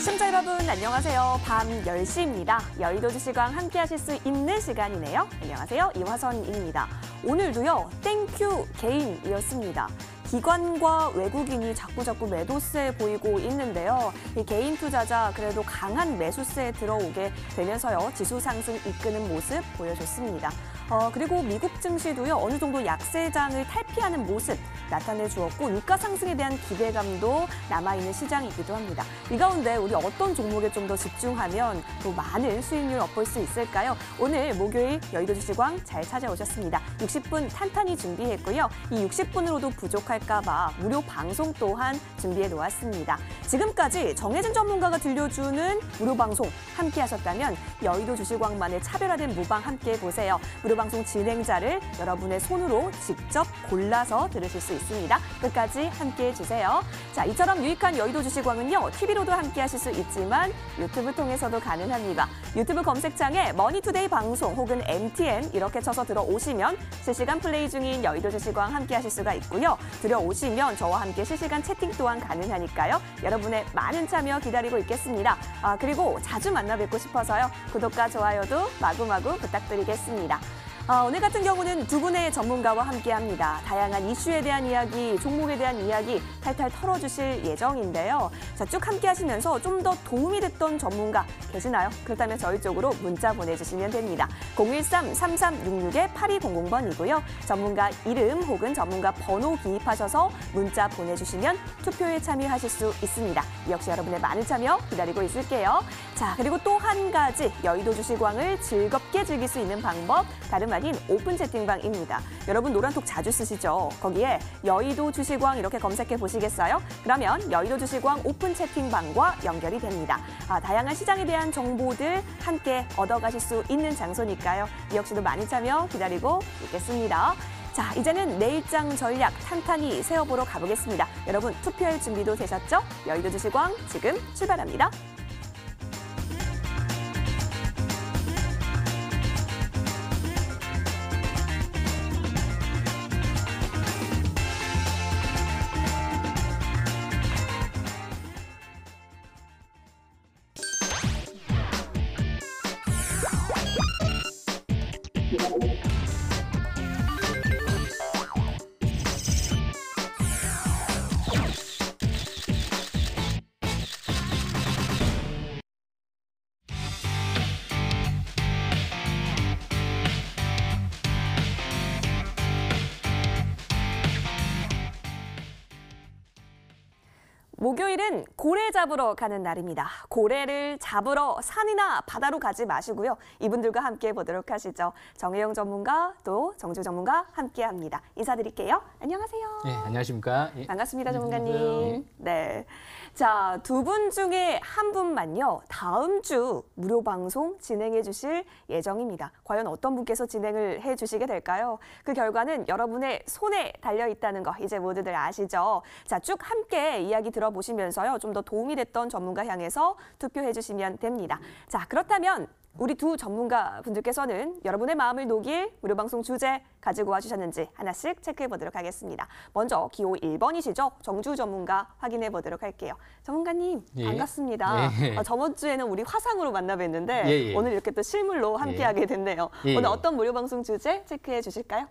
시청자 여러분 안녕하세요. 밤 10시입니다. 여의도 주시광 함께 하실 수 있는 시간이네요. 안녕하세요. 이화선입니다. 오늘도요. 땡큐 개인이었습니다. 기관과 외국인이 자꾸 매도세 보이고 있는데요. 이 개인 투자자 그래도 강한 매수세에 들어오게 되면서요. 지수 상승 이끄는 모습 보여줬습니다. 그리고 미국 증시도요. 어느 정도 약세장을 탈피하는 모습 나타내 주었고 유가 상승에 대한 기대감도 남아있는 시장이기도 합니다. 이 가운데 우리 어떤 종목에 좀 더 집중하면 또 많은 수익률 엿볼 수 있을까요? 오늘 목요일 여의도 주시광 잘 찾아오셨습니다. 60분 탄탄히 준비했고요. 이 60분으로도 부족할까 봐 무료 방송 또한 준비해 놓았습니다. 지금까지 정혜진 전문가가 들려주는 무료 방송 함께 하셨다면 여의도 주시광만의 차별화된 무방 함께 보세요. 무료 방송 진행자를 여러분의 손으로 직접 골라서 들으실 수 있습니다. 끝까지 함께해 주세요. 자, 이처럼 유익한 여의도 주시광은요. TV로도 함께 하실 수 있지만 유튜브 통해서도 가능합니다. 유튜브 검색창에 머니투데이 방송 혹은 MTN 이렇게 쳐서 들어오시면 실시간 플레이 중인 여의도 주시광 함께 하실 수가 있고요. 들어오시면 저와 함께 실시간 채팅 또한 가능하니까요. 여러분의 많은 참여 기다리고 있겠습니다. 그리고 자주 만나 뵙고 싶어서요. 구독과 좋아요도 마구마구 부탁드리겠습니다. 오늘 같은 경우는 두 분의 전문가와 함께합니다. 다양한 이슈에 대한 이야기, 종목에 대한 이야기 탈탈 털어주실 예정인데요. 자, 쭉 함께하시면서 좀 더 도움이 됐던 전문가 계시나요? 그렇다면 저희 쪽으로 문자 보내주시면 됩니다. 013-3366-8200번이고요. 전문가 이름 혹은 전문가 번호 기입하셔서 문자 보내주시면 투표에 참여하실 수 있습니다. 역시 여러분의 많은 참여 기다리고 있을게요. 자, 그리고 또 한 가지 여의도 주시광을 즐겁게 즐길 수 있는 방법 다른 아닌 오픈 채팅방입니다. 여러분 노란톡 자주 쓰시죠? 거기에 여의도 주시광 이렇게 검색해 보시겠어요? 그러면 여의도 주시광 오픈 채팅방과 연결이 됩니다. 다양한 시장에 대한 정보들 함께 얻어가실 수 있는 장소니까요. 이 역시도 많은 참여 기다리고 있겠습니다. 자, 이제는 내일장 전략 탄탄히 세워보러 가보겠습니다. 여러분 투표할 준비도 되셨죠? 여의도 주시광 지금 출발합니다. 목요일은 고래 잡으러 가는 날입니다. 고래를 잡으러 산이나 바다로 가지 마시고요. 이분들과 함께 보도록 하시죠. 정혜영 전문가 또 정주 전문가 함께합니다. 인사드릴게요. 안녕하세요. 네, 안녕하십니까. 예. 반갑습니다, 전문가님. 네. 자, 두 분 중에 한 분만요. 다음 주 무료 방송 진행해 주실 예정입니다. 과연 어떤 분께서 진행을 해 주시게 될까요? 그 결과는 여러분의 손에 달려 있다는 거 이제 모두들 아시죠? 자, 쭉 함께 이야기 들어보시면서요. 좀 더 도움이 됐던 전문가 향해서 투표해 주시면 됩니다. 자, 그렇다면 우리 두 전문가 분들께서는 여러분의 마음을 녹일 무료 방송 주제 가지고 와주셨는지 하나씩 체크해 보도록 하겠습니다. 먼저 기호 1번이시죠? 정주 전문가 확인해 보도록 할게요. 전문가님 반갑습니다. 저번 주에는 우리 화상으로 만나 뵀는데 오늘 이렇게 또 실물로 함께하게 됐네요. 오늘 어떤 무료 방송 주제 체크해 주실까요?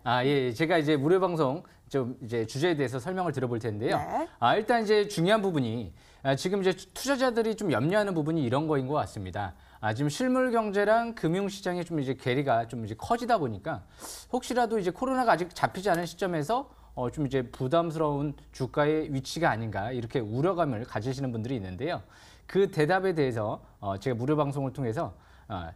제가 이제 무료 방송 좀 이제 주제에 대해서 설명을 들어볼 텐데요. 네. 일단 이제 중요한 부분이 지금 이제 투자자들이 좀 염려하는 부분이 이런 거인 것 같습니다. 지금 실물 경제랑 금융 시장의 좀 이제 괴리가 좀 이제 커지다 보니까 혹시라도 이제 코로나가 아직 잡히지 않은 시점에서 좀 이제 부담스러운 주가의 위치가 아닌가 이렇게 우려감을 가지시는 분들이 있는데요. 그 대답에 대해서 제가 무료 방송을 통해서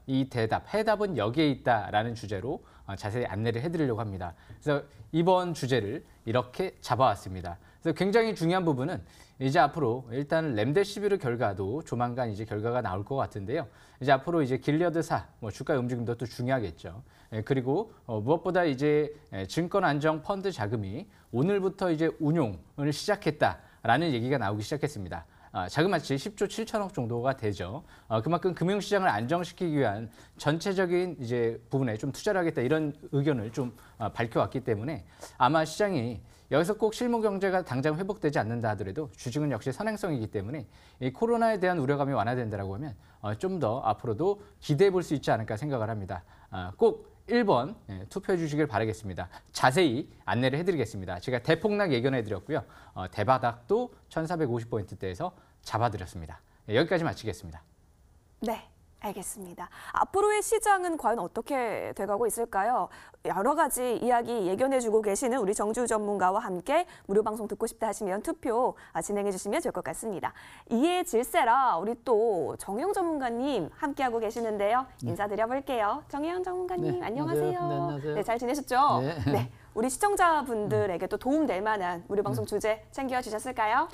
이 해답은 여기에 있다라는 주제로 자세히 안내를 해드리려고 합니다. 그래서 이번 주제를 이렇게 잡아왔습니다. 그래서 굉장히 중요한 부분은 이제 앞으로 일단 렘데시비르 결과도 조만간 이제 결과가 나올 것 같은데요. 이제 앞으로 이제 길리어드사 주가 움직임도 또 중요하겠죠. 그리고 무엇보다 이제 증권 안정 펀드 자금이 오늘부터 이제 운용을 시작했다라는 얘기가 나오기 시작했습니다. 자그마치 10조 7천억 정도가 되죠. 그만큼 금융시장을 안정시키기 위한 전체적인 이제 부분에 좀 투자를 하겠다 이런 의견을 좀 밝혀왔기 때문에 아마 시장이 여기서 꼭 실물 경제가 당장 회복되지 않는다 하더라도 주식은 역시 선행성이기 때문에 이 코로나에 대한 우려감이 완화된다라고 하면 좀 더 앞으로도 기대해 볼 수 있지 않을까 생각을 합니다. 꼭 1번 투표해 주시길 바라겠습니다. 자세히 안내를 해드리겠습니다. 제가 대폭락 예견해드렸고요. 대바닥도 1450포인트대에서 잡아드렸습니다. 여기까지 마치겠습니다. 네. 알겠습니다. 앞으로의 시장은 과연 어떻게 돼가고 있을까요? 여러 가지 이야기 예견해주고 계시는 우리 정주 전문가와 함께 무료 방송 듣고 싶다 하시면 투표 진행해 주시면 좋을 것 같습니다. 이해 질세라 우리 또 정영 전문가님 함께하고 계시는데요. 인사드려볼게요. 정영 전문가님 안녕하세요. 네, 안녕하세요. 네, 잘 지내셨죠? 네. 네. 우리 시청자분들에게도 도움될 만한 무료 방송 주제 챙겨주셨을까요?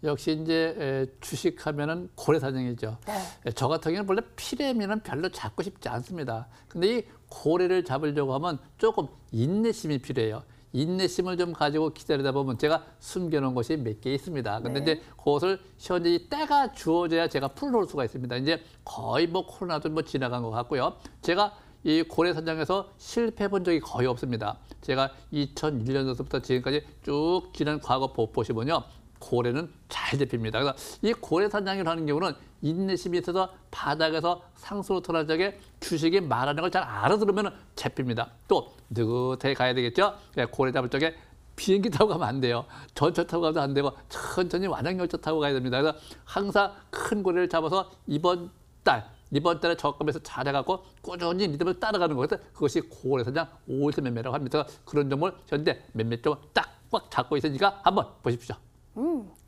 역시 이제 주식하면은 고래사냥이죠. 네. 저 같은 경우는 원래 피레미는 별로 잡고 싶지 않습니다. 근데 이 고래를 잡으려고 하면 조금 인내심이 필요해요. 인내심을 좀 가지고 기다리다 보면 제가 숨겨놓은 것이 몇 개 있습니다. 근데 네. 이제 그것을 현재 이 때가 주어져야 제가 풀어놓을 수가 있습니다. 이제 거의 뭐 코로나도 뭐 지나간 것 같고요. 제가 이 고래사냥에서 실패해 본 적이 거의 없습니다. 제가 2001년도부터 지금까지 쭉 지난 과거 보시면요. 고래는 잘 잡힙니다. 그래서 이 고래사냥을 하는 경우는 인내심이 있어서 바닥에서 상승으로 돌아갈 적에 주식이 말하는 걸 잘 알아들으면 잡힙니다. 또 느긋하게 가야 되겠죠. 고래 잡을 적에 비행기 타고 가면 안 돼요. 전철 타고 가도 안 되고 천천히 완행열차 타고 가야 됩니다. 그래서 항상 큰 고래를 잡아서 이번 달에 적금에서 잘해갖고 꾸준히 리듬을 따라가는 거예요. 그것이 고래사냥 5일선 매매라고 합니다. 그런 점을 현재 몇몇 점 딱 꽉 잡고 있으니까 한번 보십시오.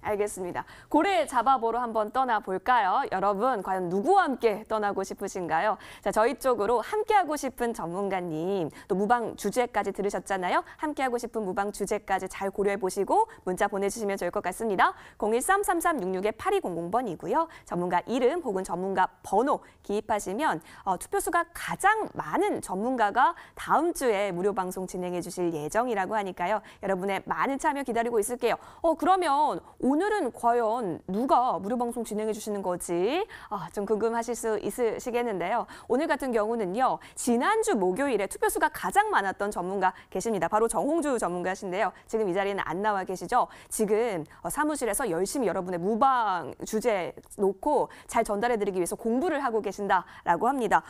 알겠습니다. 고래 잡아보러 한번 떠나볼까요? 여러분 과연 누구와 함께 떠나고 싶으신가요? 자, 저희 쪽으로 함께하고 싶은 전문가님, 또 무방 주제까지 들으셨잖아요. 함께하고 싶은 무방 주제까지 잘 고려해보시고 문자 보내주시면 좋을 것 같습니다. 013-3366-8200번이고요. 전문가 이름 혹은 전문가 번호 기입하시면 투표수가 가장 많은 전문가가 다음 주에 무료 방송 진행해 주실 예정이라고 하니까요. 여러분의 많은 참여 기다리고 있을게요. 그러면 오늘은 과연 누가 무료 방송 진행해 주시는 거지? 좀 궁금하실 수 있으시겠는데요. 오늘 같은 경우는요. 지난주 목요일에 투표수가 가장 많았던 전문가 계십니다. 바로 정홍주 전문가신데요. 지금 이 자리에는 안 나와 계시죠? 지금 사무실에서 열심히 여러분의 무방 주제 놓고 잘 전달해드리기 위해서 공부를 하고 계신다라고 합니다.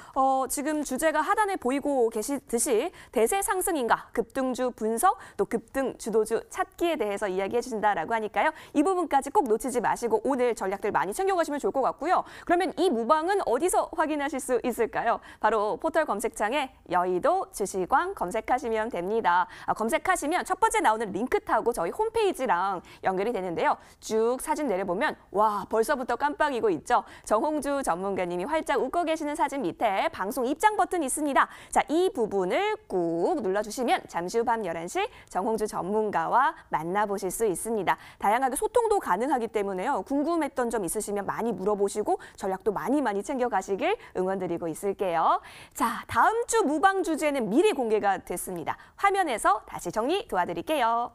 지금 주제가 하단에 보이고 계시듯이 대세 상승인가, 급등주 분석, 또 급등 주도주 찾기에 대해서 이야기해 주신다라고 하니까요. 이 부분까지 꼭 놓치지 마시고 오늘 전략들 많이 챙겨가시면 좋을 것 같고요. 그러면 이 무방은 어디서 확인하실 수 있을까요? 바로 포털 검색창에 여의도 주식왕 검색하시면 됩니다. 검색하시면 첫 번째 나오는 링크 타고 저희 홈페이지랑 연결이 되는데요. 쭉 사진 내려보면 와 벌써부터 깜빡이고 있죠. 정홍주 전문가님이 활짝 웃고 계시는 사진 밑에 방송 입장 버튼 있습니다. 자, 이 부분을 꾹 눌러주시면 잠시 후 밤 11시 정홍주 전문가와 만나보실 수 있습니다. 다양하게 소통도 가능하기 때문에요. 궁금했던 점 있으시면 많이 물어보시고 전략도 많이 챙겨가시길 응원드리고 있을게요. 자, 다음 주 무방 주제는 미리 공개가 됐습니다. 화면에서 다시 정리 도와드릴게요.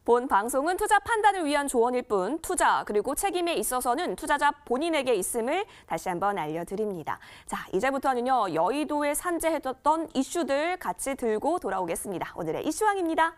본 방송은 투자 판단을 위한 조언일 뿐 투자 그리고 책임에 있어서는 투자자 본인에게 있음을 다시 한번 알려드립니다. 자, 이제부터는요. 여의도에 산재했던 이슈들 같이 들고 돌아오겠습니다. 오늘의 이슈왕입니다.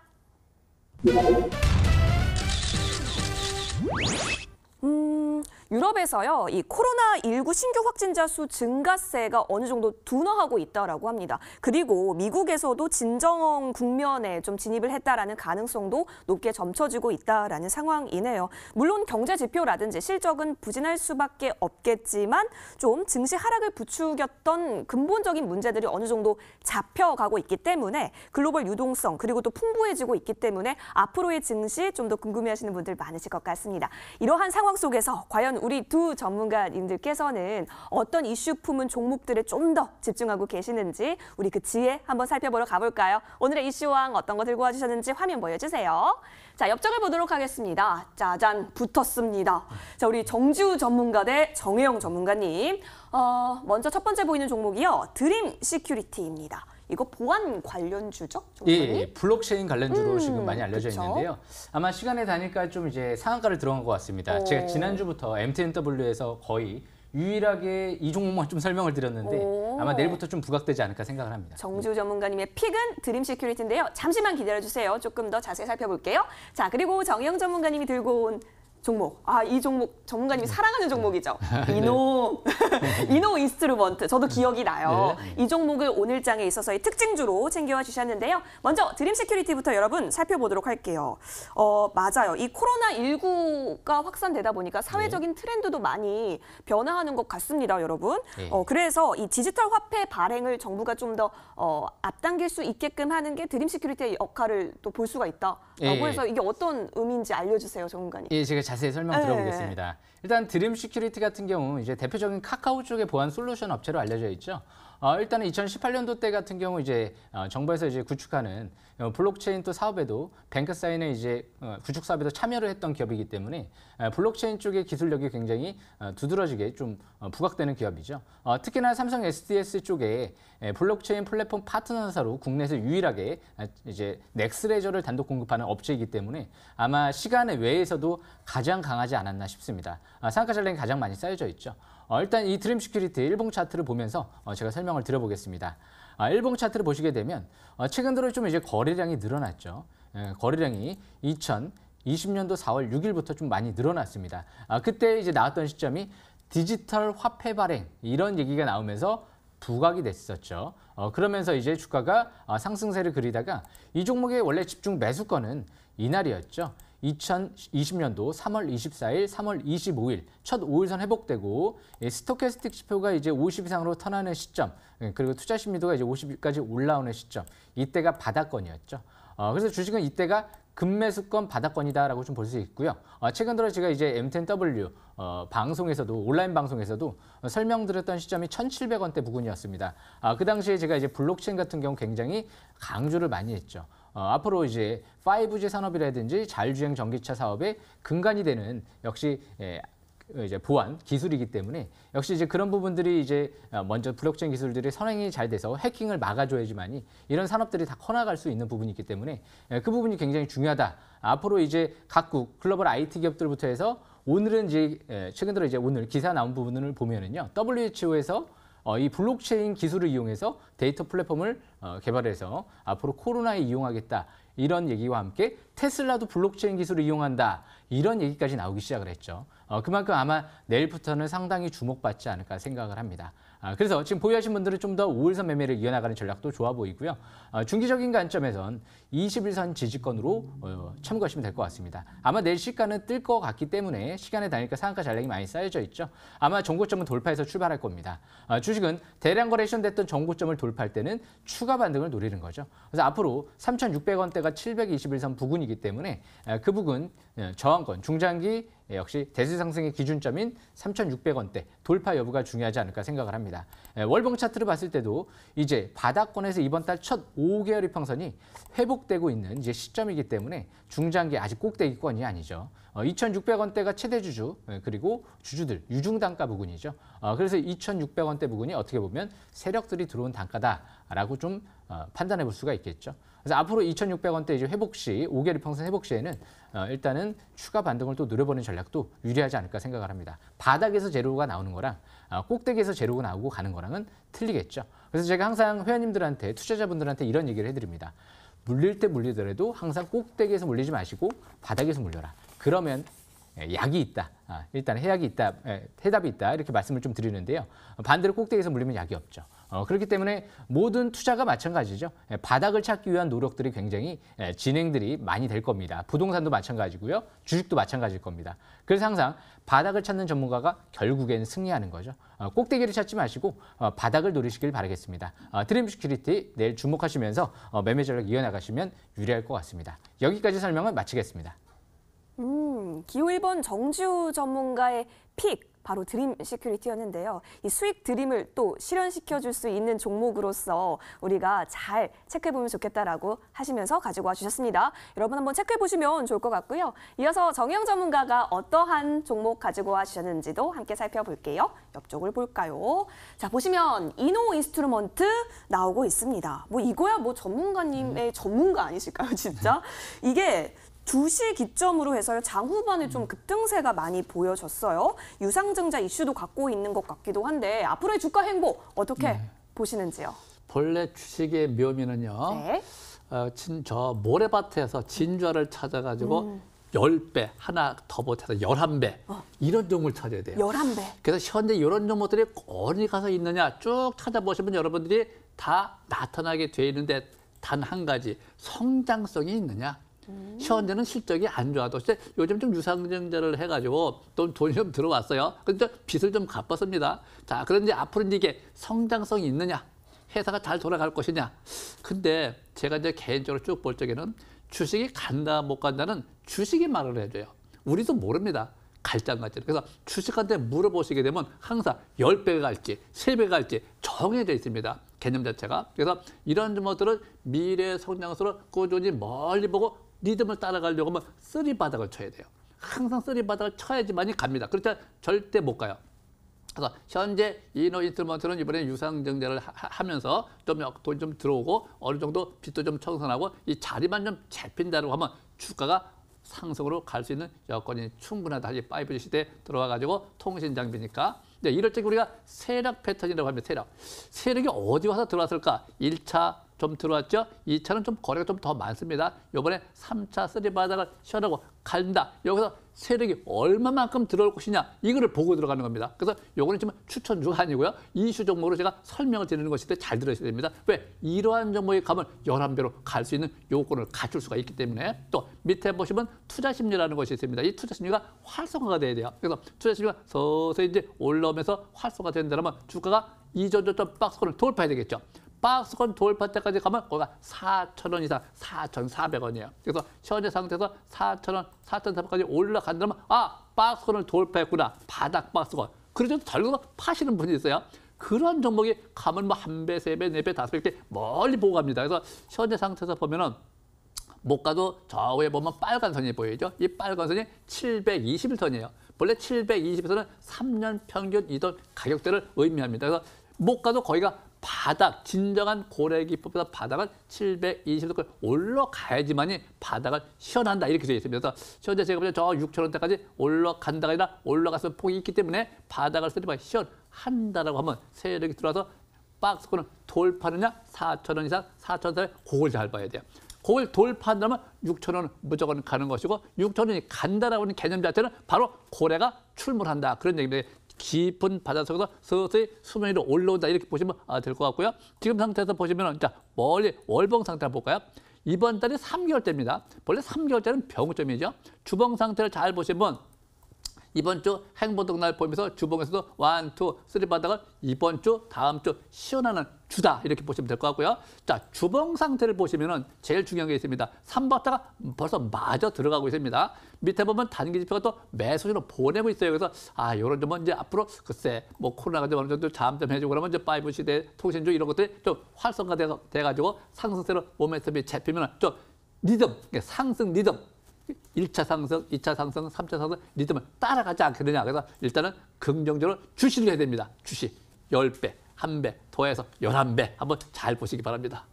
유럽에서요, 이 코로나19 신규 확진자 수 증가세가 어느 정도 둔화하고 있다라고 합니다. 그리고 미국에서도 진정 국면에 좀 진입을 했다라는 가능성도 높게 점쳐지고 있다라는 상황이네요. 물론 경제 지표라든지 실적은 부진할 수밖에 없겠지만 좀 증시 하락을 부추겼던 근본적인 문제들이 어느 정도 잡혀가고 있기 때문에 글로벌 유동성 그리고 또 풍부해지고 있기 때문에 앞으로의 증시 좀 더 궁금해하시는 분들 많으실 것 같습니다. 이러한 상황 속에서 과연 우리 두 전문가님들께서는 어떤 이슈 품은 종목들에 좀 더 집중하고 계시는지 우리 그 지혜 한번 살펴보러 가볼까요? 오늘의 이슈왕 어떤 거 들고 와주셨는지 화면 보여주세요. 자, 엽적을 보도록 하겠습니다. 짜잔, 붙었습니다. 자, 우리 정지우 전문가 대 정혜영 전문가님. 먼저 첫 번째 보이는 종목이요. 드림 시큐리티입니다. 이거 보안 관련주죠? 예, 블록체인 관련주로 지금 많이 알려져 그쵸? 있는데요. 아마 시간에 다니까 좀 이제 상한가를 들어간 것 같습니다. 제가 지난주부터 MTNW에서 거의 유일하게 이 종목만 좀 설명을 드렸는데 아마 내일부터 좀 부각되지 않을까 생각을 합니다. 정지우 전문가님의 픽은 드림 시큐리티인데요. 잠시만 기다려주세요. 조금 더 자세히 살펴볼게요. 자, 그리고 정혜영 전문가님이 들고 온 종목. 이 종목 전문가님이 사랑하는 종목이죠. 이노. 이노 인스트루먼트. 저도 기억이 나요. 이 종목을 오늘 장에 있어서의 특징주로 챙겨와 주셨는데요. 먼저 드림 시큐리티부터 여러분 살펴보도록 할게요. 맞아요. 이 코로나19가 확산되다 보니까 사회적인 트렌드도 많이 변화하는 것 같습니다, 여러분. 그래서 이 디지털 화폐 발행을 정부가 좀 더 앞당길 수 있게끔 하는 게 드림 시큐리티의 역할을 또 볼 수가 있다라고 해서 이게 어떤 의미인지 알려주세요, 전문가님. 예, 제가 자세히 설명 들어보겠습니다. 일단 드림 시큐리티 같은 경우 이제 대표적인 카카오 쪽의 보안 솔루션 업체로 알려져 있죠. 일단은 2018년도 때 같은 경우 이제 정부에서 이제 구축하는 블록체인 또 사업에도 뱅크 사인의 이제 구축 사업에도 참여를 했던 기업이기 때문에 블록체인 쪽의 기술력이 굉장히 두드러지게 좀 부각되는 기업이죠. 특히나 삼성 SDS 쪽에 블록체인 플랫폼 파트너사로 국내에서 유일하게 이제 넥스레저를 단독 공급하는 업체이기 때문에 아마 시간 외에서도 가장 강하지 않았나 싶습니다. 상한가 전략이 가장 많이 쌓여져 있죠. 일단 이 드림 시큐리티 일봉 차트를 보면서 제가 설명을 드려보겠습니다. 일봉 차트를 보시게 되면 최근 들어 좀 이제 거래량이 늘어났죠. 거래량이 2020년도 4월 6일부터 좀 많이 늘어났습니다. 그때 이제 나왔던 시점이 디지털 화폐 발행 이런 얘기가 나오면서 부각이 됐었죠. 그러면서 이제 주가가 상승세를 그리다가 이 종목의 원래 집중 매수권은 이날이었죠. 2020년도 3월 24일, 3월 25일 첫 5일선 회복되고 스토캐스틱 지표가 이제 50 이상으로 턴하는 시점, 그리고 투자 심리도가 이제 50일까지 올라오는 시점, 이때가 바닥권이었죠. 그래서 주식은 이때가 급매수권 바닥권이다라고 좀 볼 수 있고요. 최근 들어 제가 이제 M10W 방송에서도 온라인 방송에서도 설명드렸던 시점이 1,700원대 부근이었습니다. 그 당시에 제가 이제 블록체인 같은 경우 굉장히 강조를 많이 했죠. 앞으로 이제 5G 산업이라든지 자율주행 전기차 사업의 근간이 되는 역시 이제 보안 기술이기 때문에 역시 이제 그런 부분들이 이제 먼저 블록체인 기술들이 선행이 잘 돼서 해킹을 막아줘야지만이 이런 산업들이 다 커나갈 수 있는 부분이기 때문에 그 부분이 굉장히 중요하다. 앞으로 이제 각국 글로벌 IT 기업들부터 해서 오늘은 이제 최근 들어 이제 오늘 기사 나온 부분을 보면은요 WHO에서 이 블록체인 기술을 이용해서 데이터 플랫폼을 개발해서 앞으로 코로나에 이용하겠다. 이런 얘기와 함께 테슬라도 블록체인 기술을 이용한다. 이런 얘기까지 나오기 시작을 했죠. 그만큼 아마 내일부터는 상당히 주목받지 않을까 생각을 합니다. 그래서 지금 보유하신 분들은 좀 더 5일선 매매를 이어나가는 전략도 좋아 보이고요. 중기적인 관점에선 21선 지지권으로 참고하시면 될 것 같습니다. 아마 내일 시가는 뜰 것 같기 때문에 시간에 다니까 상한가 전략이 많이 쌓여져 있죠. 아마 정고점은 돌파해서 출발할 겁니다. 주식은 대량 거래 시전됐던 정고점을 돌파할 때는 추가 반등을 노리는 거죠. 그래서 앞으로 3,600원대가 721선 부근이기 때문에 그 부근 저항권, 중장기 역시 대세 상승의 기준점인 3,600원대 돌파 여부가 중요하지 않을까 생각을 합니다. 월봉 차트를 봤을 때도 이제 바닥권에서 이번 달 첫 5개월 이평선이 회복되고 있는 이제 시점이기 때문에 중장기 아직 꼭대기권이 아니죠. 2,600원대가 최대 주주 그리고 주주들 유중 단가 부근이죠. 그래서 2,600원대 부근이 어떻게 보면 세력들이 들어온 단가다라고 좀 판단해 볼 수가 있겠죠. 그래서 앞으로 2,600원대 이제 회복 시 5개월 이평선 회복 시에는 일단은 추가 반등을 또 노려보는 전략도 유리하지 않을까 생각을 합니다. 바닥에서 제로가 나오는 거랑 꼭대기에서 제로가 나오고 가는 거랑은 틀리겠죠. 그래서 제가 항상 회원님들한테 투자자분들한테 이런 얘기를 해드립니다. 물릴 때 물리더라도 항상 꼭대기에서 물리지 마시고 바닥에서 물려라. 그러면 약이 있다. 일단 해약이 있다. 해답이 있다. 이렇게 말씀을 좀 드리는데요. 반대로 꼭대기에서 물리면 약이 없죠. 그렇기 때문에 모든 투자가 마찬가지죠. 바닥을 찾기 위한 노력들이 굉장히 진행들이 많이 될 겁니다. 부동산도 마찬가지고요. 주식도 마찬가지일 겁니다. 그래서 항상 바닥을 찾는 전문가가 결국엔 승리하는 거죠. 꼭대기를 찾지 마시고 바닥을 노리시길 바라겠습니다. 드림 시큐리티 내일 주목하시면서 매매 전략 이어나가시면 유리할 것 같습니다. 여기까지 설명을 마치겠습니다. 기호 1번 정지우 전문가의 픽, 바로 드림 시큐리티였는데요. 이 수익 드림을 또 실현시켜줄 수 있는 종목으로서 우리가 잘 체크해보면 좋겠다라고 하시면서 가지고 와주셨습니다. 여러분 한번 체크해보시면 좋을 것 같고요. 이어서 정혜영 전문가가 어떠한 종목 가지고 와주셨는지도 함께 살펴볼게요. 옆쪽을 볼까요? 자, 보시면 이노 인스트루먼트 나오고 있습니다. 뭐 이거야 뭐 전문가님의 전문가 아니실까요, 진짜? 이게 2시 기점으로 해서 장후반에 좀 급등세가 많이 보여졌어요. 유상증자 이슈도 갖고 있는 것 같기도 한데 앞으로의 주가 행보 어떻게 보시는지요? 본래 주식의 묘미는요. 네. 저 모래밭에서 진주화를 찾아가지고 10배, 하나 더 못해서 11배 이런 종목을 찾아야 돼요. 11배. 그래서 현재 이런 종목들이 어디 가서 있느냐 쭉 찾아보시면 여러분들이 다 나타나게 돼 있는데 단 한 가지, 성장성이 있느냐. 현재는 실적이 안 좋아도 요즘 좀 유상증자를 해가지고 또 돈이 좀 들어왔어요. 그런데 빚을 좀 갚았습니다. 자, 그런데 앞으로 이게 성장성이 있느냐, 회사가 잘 돌아갈 것이냐. 근데 제가 이제 개인적으로 쭉 볼 적에는 주식이 간다 못 간다는 주식이 말을 해줘요. 우리도 모릅니다. 갈장같이. 그래서 주식한테 물어보시게 되면 항상 10배가 갈지 3배가 갈지 정해져 있습니다. 개념 자체가. 그래서 이런 종목들은 미래 성장성으로 꾸준히 멀리 보고 리듬을 따라가려고 하면 쓰리바닥을 쳐야 돼요. 항상 쓰리바닥을 쳐야지만이 갑니다. 그렇지 절대 못 가요. 그래서 현재 이노 인스트루먼트는 이번에 유상증자를 하면서 좀 돈이 좀 들어오고 어느 정도 빚도 좀 청산하고 이 자리만 좀 잡힌다고 하면 주가가 상승으로 갈 수 있는 여건이 충분하다. 이 5G 시대에 들어와가지고 통신 장비니까. 네, 이럴 때 우리가 세력 패턴이라고 합니다. 세력이 어디 와서 들어왔을까? 1차 좀 들어왔죠. 2차는 좀 거래가 좀 더 많습니다. 이번에 3차 쓰리바닥을 시원하고 간다. 여기서 세력이 얼마만큼 들어올 것이냐 이거를 보고 들어가는 겁니다. 그래서 요거는 지금 추천주가 아니고요. 이슈 종목으로 제가 설명을 드리는 것인데 잘 들으셔야 됩니다. 왜? 이러한 종목에 가면 11배로 갈 수 있는 요건을 갖출 수가 있기 때문에. 또 밑에 보시면 투자 심리라는 것이 있습니다. 이 투자 심리가 활성화가 돼야 돼요. 그래서 투자 심리가 서서히 이제 올라오면서 활성화가 된다면 주가가 이전저전 박스권을 돌파해야 되겠죠. 박스권 돌파 때까지 가면 거기가 4,000원 이상, 4,400원이에요. 그래서 현재 상태에서 4,000원, 4,400원까지 올라간다면 박스권을 돌파했구나. 바닥 박스권. 그래도 덜고 파시는 분이 있어요. 그런 종목이 가면 뭐 1배, 3배, 4배, 5배 이렇게 멀리 보고 갑니다. 그래서 현재 상태에서 보면은 못 가도 저 위에 보면 빨간 선이 보이죠. 이 빨간 선이 721선이에요. 원래 720선은 3년 평균 이동 가격대를 의미합니다. 그래서 못 가도 거기가 바닥, 진정한 고래 기법보다 바닥은 720도까지 올라가야지만이 바닥을 시원한다 이렇게 되어 있습니다. 그래서 현재 제가 보면 저 6,000원대까지 올라간다가 아니라 올라가서 폭이 있기 때문에 바닥을 쓰리바 시원한다라고 하면 세력이 들어와서 박스권을 돌파하느냐 4,000원 이상, 4,000원대 그걸 잘 봐야 돼요. 그걸 돌파한다면 6,000원 무조건 가는 것이고 6,000원이 간다라고 하는 개념 자체는 바로 고래가 출몰한다 그런 얘기입니다. 깊은 바다 속에서 서서히 수면 위로 올라온다 이렇게 보시면 될 것 같고요. 지금 상태에서 보시면 자 멀리 월봉 상태 한번 볼까요? 이번 달이 3개월째입니다. 원래 3개월째는 병점이죠. 주봉 상태를 잘 보시면 이번 주 행보동 날 보면서 주봉에서도 1, 2, 3 바닥을 이번 주, 다음 주 시원하는 주다 이렇게 보시면 될 것 같고요. 자 주봉 상태를 보시면은 제일 중요한 게 있습니다. 3박자가 벌써 마저 들어가고 있습니다. 밑에 보면 단기 지표가 또 매수신호 보내고 있어요. 그래서 이런 점은 이제 앞으로 글쎄 뭐 코로나가 좀 어느 정도 잠잠해지고 그러면 이제 5 시대 통신주 이런 것들이 좀 활성화돼가지고 상승세로 모멘텀이 잡히면 좀 리듬, 상승 리듬. 1차 상승, 2차 상승, 3차 상승 리듬을 따라가지 않겠느냐. 그래서 일단은 긍정적으로 주시를 해야 됩니다. 주시 10배, 1배, 더해서 11배 한번 잘 보시기 바랍니다.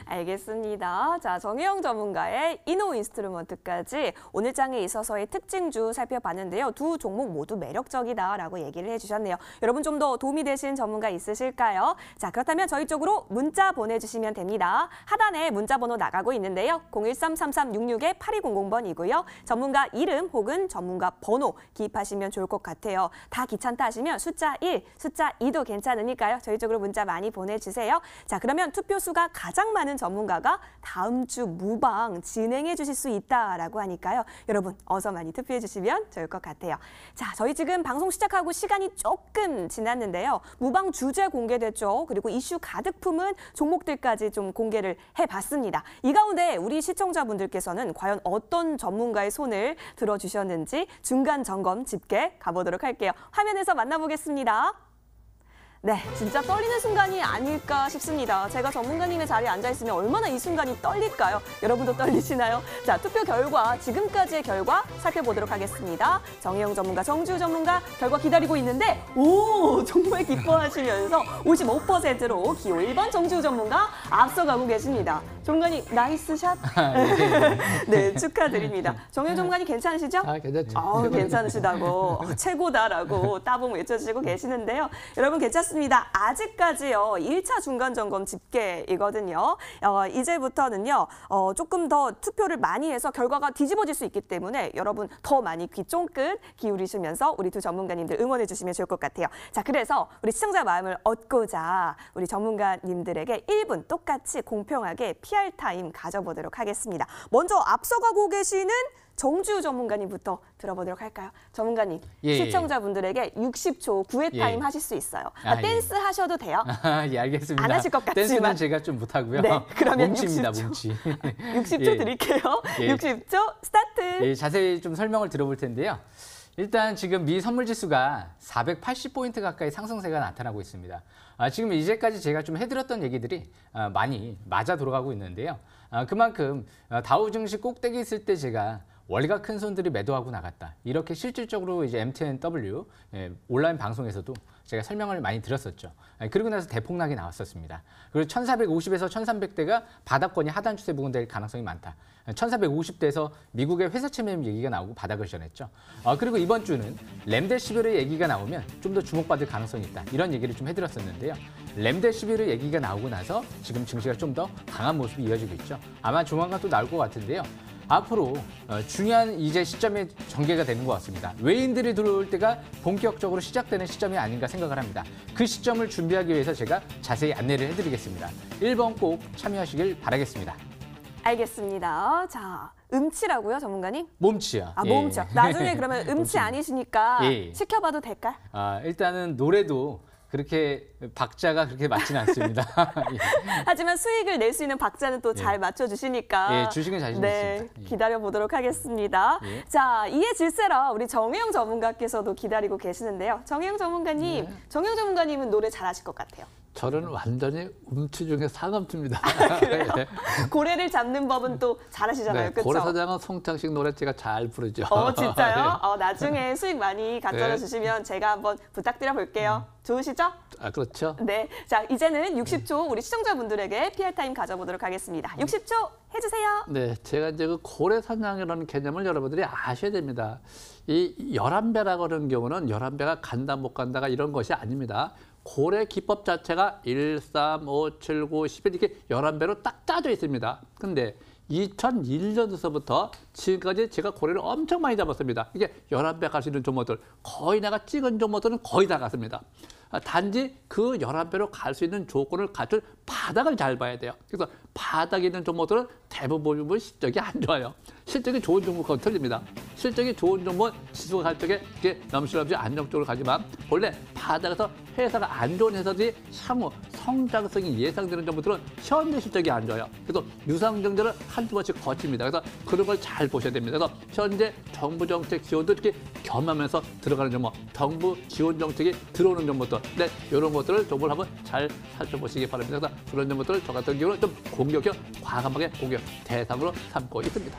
알겠습니다. 자, 정혜영 전문가의 이노 인스트루먼트까지 오늘 장에 있어서의 특징주 살펴봤는데요. 두 종목 모두 매력적이다라고 얘기를 해주셨네요. 여러분 좀 더 도움이 되신 전문가 있으실까요? 자, 그렇다면 저희 쪽으로 문자 보내주시면 됩니다. 하단에 문자 번호 나가고 있는데요. 013-3366-8200번이고요. 전문가 이름 혹은 전문가 번호 기입하시면 좋을 것 같아요. 다 귀찮다 하시면 숫자 1, 숫자 2도 괜찮으니까요. 저희 쪽으로 문자 많이 보내주세요. 자, 그러면 투표 수가 가장 많은 전문가가 다음 주 무방 진행해 주실 수 있다라고 하니까요. 여러분 어서 많이 투표해 주시면 좋을 것 같아요. 자, 저희 지금 방송 시작하고 시간이 조금 지났는데요. 무방 주제 공개됐죠. 그리고 이슈 가득 품은 종목들까지 좀 공개를 해봤습니다. 이 가운데 우리 시청자분들께서는 과연 어떤 전문가의 손을 들어주셨는지 중간 점검 집계 가보도록 할게요. 화면에서 만나보겠습니다. 네, 진짜 떨리는 순간이 아닐까 싶습니다. 제가 전문가님의 자리에 앉아있으면 얼마나 이 순간이 떨릴까요? 여러분도 떨리시나요? 자, 투표 결과, 지금까지의 결과 살펴보도록 하겠습니다. 정혜영 전문가, 정지우 전문가 결과 기다리고 있는데 오, 정말 기뻐하시면서 55%로 기호 1번 정지우 전문가 앞서가고 계십니다. 전문가님, 나이스 샷. 네, 축하드립니다. 정혜영 전문가님 괜찮으시죠? 괜찮죠. 괜찮으시다고 최고다라고 따봉 외쳐주시고 계시는데요. 여러분 괜찮습니다. 아직까지요. 1차 중간 점검 집계이거든요. 이제부터는요. 조금 더 투표를 많이 해서 결과가 뒤집어질 수 있기 때문에 여러분 더 많이 귀 쫑긋 기울이시면서 우리 두 전문가님들 응원해 주시면 좋을 것 같아요. 자, 그래서 우리 시청자 마음을 얻고자 우리 전문가님들에게 1분 똑같이 공평하게 PR 타임 가져보도록 하겠습니다. 먼저 앞서가고 계시는 정지우 전문가님부터 들어보도록 할까요? 전문가님, 예, 시청자분들에게 60초 구애 타임 하실 수 있어요. 댄스 하셔도 돼요. 예, 알겠습니다. 안 하실 것 같지만. 댄스는 제가 좀 못하고요. 네, 그러면 몸치입니다, 60초. 몸치. 60초 예. 드릴게요. 예. 60초 스타트. 예, 자세히 좀 설명을 들어볼 텐데요. 일단 지금 미 선물 지수가 480포인트 가까이 상승세가 나타나고 있습니다. 지금 이제까지 제가 좀 해드렸던 얘기들이 많이 맞아 돌아가고 있는데요. 그만큼 다우 증시 꼭대기 있을 때 제가 월가 큰 손들이 매도하고 나갔다. 이렇게 실질적으로 이제 MTNW 온라인 방송에서도 제가 설명을 많이 드렸었죠. 그리고 나서 대폭락이 나왔었습니다. 그리고 1450에서 1300대가 바닥권이 하단 추세 부근될 가능성이 많다. 1450대에서 미국의 회사채 매입 얘기가 나오고 바닥을 전했죠. 그리고 이번 주는 램데시비르 얘기가 나오면 좀 더 주목받을 가능성이 있다. 이런 얘기를 좀 해드렸었는데요. 램데시비르 얘기가 나오고 나서 지금 증시가 좀 더 강한 모습이 이어지고 있죠. 아마 조만간 또 나올 것 같은데요. 앞으로 중요한 이제 시점이 전개가 되는 것 같습니다. 외인들이 들어올 때가 본격적으로 시작되는 시점이 아닌가 생각을 합니다. 그 시점을 준비하기 위해서 제가 자세히 안내를 해드리겠습니다. 1번 꼭 참여하시길 바라겠습니다. 알겠습니다. 자, 음치라고요, 전문가님? 몸치요. 몸치요. 나중에 그러면 음치 아니시니까 예. 시켜봐도 될까요? 일단은 노래도 그렇게 박자가 그렇게 맞지는 않습니다. 예. 하지만 수익을 낼 수 있는 박자는 또 잘 맞춰주시니까. 예, 주식은 자신 네, 있습니다. 예. 기다려보도록 하겠습니다. 예. 자, 이에 질세라 우리 정혜영 전문가께서도 기다리고 계시는데요. 정혜영 전문가님, 정혜영 전문가님은 노래 잘하실 것 같아요. 저는 완전히 음치 중에 상음치입니다. 그래요? 네. 고래를 잡는 법은 또 잘하시잖아요. 네, 그렇죠? 고래사장은 송창식 노래 제가 잘 부르죠. 진짜요? 나중에 수익 많이 가져다 주시면 제가 한번 부탁드려 볼게요. 좋으시죠? 그렇죠. 네. 자, 이제는 60초 우리 시청자분들에게 PR 타임 가져보도록 하겠습니다. 60초 해주세요. 네, 제가 이제 그 고래사냥이라는 개념을 여러분들이 아셔야 됩니다. 이 11배라고 하는 경우는 11배가 간다 못 간다가 이런 것이 아닙니다. 고래 기법 자체가 1, 3, 5, 7, 9, 11 이렇게 11배로 딱 짜져 있습니다. 근데 2001년서부터 지금까지 제가 고래를 엄청 많이 잡았습니다. 이게 11배 갈 수 있는 종목들, 거의 내가 찍은 종목들은 거의 다 갔습니다. 단지 그 11배로 갈 수 있는 조건을 갖춘 바닥을 잘 봐야 돼요. 그래서 바닥에 있는 종목들은 대부분 실적이 안 좋아요. 실적이 좋은 종목은 틀립니다. 실적이 좋은 종목은 지수가 갈 적에 이게 넘실넘실 안정적으로 가지만 원래 바닥에서 회사가 안 좋은 회사들이 향후 성장성이 예상되는 종목들은 현재 실적이 안 좋아요. 그래서 유상증자를 한두 번씩 거칩니다. 그래서 그런 걸 잘 보셔야 됩니다. 그래서 현재 정부 정책 지원도 이렇게 겸하면서 들어가는 종목, 정부 지원 정책이 들어오는 종목들, 네, 이런 것들을 정보를 한번 잘 살펴보시기 바랍니다. 그래서 그런 점들을 저 같은 경우는 좀 공격형, 과감하게 공격 대상으로 삼고 있습니다.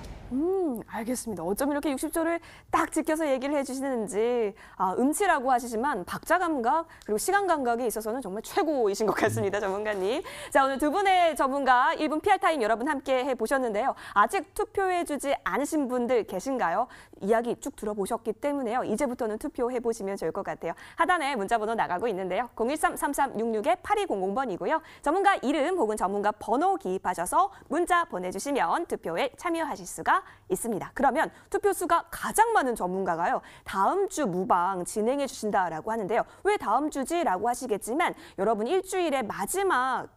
알겠습니다. 어쩜 이렇게 60초를 딱 지켜서 얘기를 해주시는지. 음치라고 하시지만 박자 감각 그리고 시간 감각에 있어서는 정말 최고이신 것 같습니다. 전문가님. 자, 오늘 두 분의 전문가 1분 PR 타임 여러분 함께 해보셨는데요. 아직 투표해주지 않으신 분들 계신가요? 이야기 쭉 들어보셨기 때문에요. 이제부터는 투표해보시면 좋을 것 같아요. 하단에 문자번호 나가고 있는데요. 013-3366-8200번이고요. 전문가 이름 혹은 전문가 번호 기입하셔서 문자 보내주시면 투표에 참여하실 수가 있습니다. 그러면 투표수가 가장 많은 전문가가요. 다음 주 무방 진행해 주신다라고 하는데요. 왜 다음 주지라고 하시겠지만 여러분 일주일의 마지막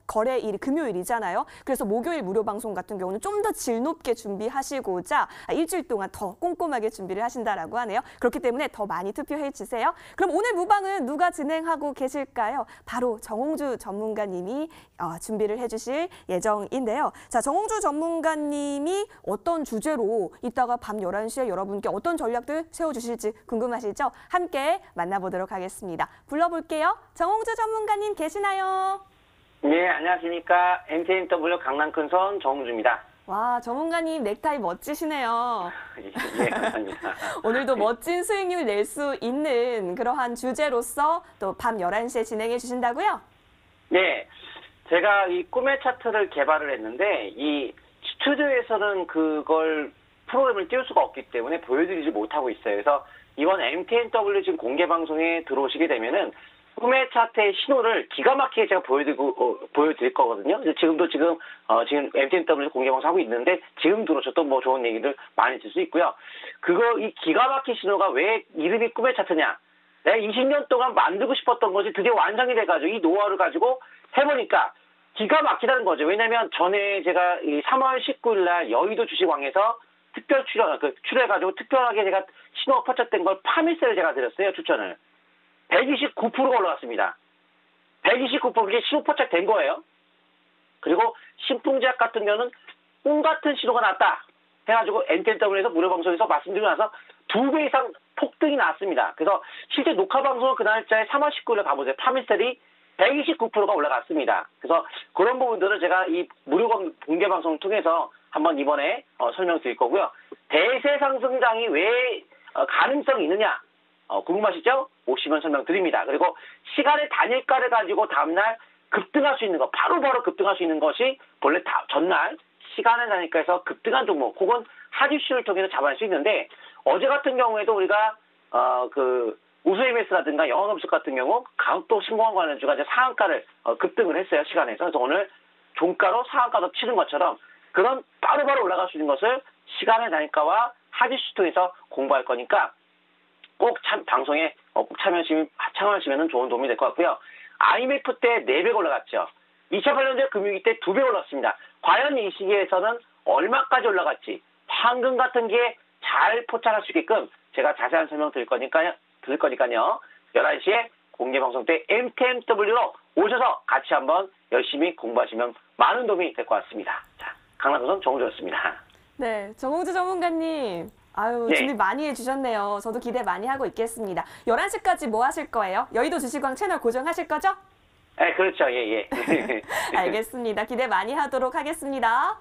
거래일이 금요일이잖아요. 그래서 목요일 무료 방송 같은 경우는 좀 더 질 높게 준비하시고자 일주일 동안 더 꼼꼼하게 준비를 하신다라고 하네요. 그렇기 때문에 더 많이 투표해 주세요. 그럼 오늘 무방은 누가 진행하고 계실까요? 바로 정홍주 전문가님이 준비를 해주실 예정인데요. 자, 정홍주 전문가님이 어떤 주제로 이따가 밤 11시에 여러분께 어떤 전략들 세워주실지 궁금하시죠? 함께 만나보도록 하겠습니다. 불러볼게요. 정홍주 전문가님 계시나요? 네, 안녕하십니까. MTNW 강남 큰손 정우주입니다. 와, 전문가님 넥타이 멋지시네요. 예, 감사합니다. 오늘도 멋진 수익률 낼 수 있는 그러한 주제로서 또 밤 11시에 진행해 주신다고요? 네, 제가 이 꿈의 차트를 개발을 했는데 이 스튜디오에서는 그걸 프로그램을 띄울 수가 없기 때문에 보여드리지 못하고 있어요. 그래서 이번 MTNW 지금 공개 방송에 들어오시게 되면은 꿈의 차트의 신호를 기가 막히게 제가 보여드릴 거거든요. 지금 MTNW 공개 방송 하고 있는데 지금 들어오셔도 뭐 좋은 얘기들 많이 들 수 있고요. 이 기가 막힌 신호가 왜 이름이 꿈의 차트냐? 내가 20년 동안 만들고 싶었던 것이 드디어 완성이 돼가지고 이 노하우를 가지고 해보니까 기가 막히다는 거죠. 왜냐면 전에 제가 3월 19일 날 여의도 주식왕에서 특별 출연해가지고 특별하게 제가 신호가 퍼쳤던 걸 파밀세를 제가 드렸어요. 추천을. 129%가 올라갔습니다. 129% 그게 신호 포착된 거예요. 그리고 신풍제약 같은 경우는 꿈 같은 신호가 났다 해가지고 NTNW에서 무료 방송에서 말씀드리고 나서 2배 이상 폭등이 났습니다. 그래서 실제 녹화 방송은 그 날짜에 3월 19일에 봐보세요. 파밀셀이 129%가 올라갔습니다. 그래서 그런 부분들을 제가 이 무료 공개 방송을 통해서 한번 이번에 설명드릴 거고요. 대세 상승장이 왜 가능성이 있느냐 궁금하시죠? 오시면 설명드립니다. 그리고 시간의 단일가를 가지고 다음날 급등할 수 있는 거, 바로바로 급등할 수 있는 것이 본래 전날 시간의 단일가에서 급등한 종목 혹은 하주슈를 통해서 잡아낼 수 있는데 어제 같은 경우에도 우리가 우수MS라든가 영화금속 같은 경우 강도 신공항 관련주가 이제 상한가를 급등을 했어요. 시간에서. 그래서 오늘 종가로 상한가도 치는 것처럼 그런 바로바로 올라갈 수 있는 것을 시간의 단일가와 하주슈 통해서 공부할 거니까 꼭 방송에 꼭 참여하시면 좋은 도움이 될 것 같고요. IMF 때 4배 올라갔죠. 2008년도에 금융위기 때 2배 올랐습니다. 과연 이 시기에서는 얼마까지 올라갔지? 황금 같은 게 잘 포착할 수 있게끔 제가 자세한 설명 드릴 거니까요. 11시에 공개 방송 때 MTNW로 오셔서 같이 한번 열심히 공부하시면 많은 도움이 될 것 같습니다. 자, 강남선 정우주였습니다. 네, 정홍주 전문가님. 아유, 네. 준비 많이 해주셨네요. 저도 기대 많이 하고 있겠습니다. 11시까지 뭐 하실 거예요? 여의도 주식왕 채널 고정하실 거죠? 네, 그렇죠. 예. 알겠습니다. 기대 많이 하도록 하겠습니다.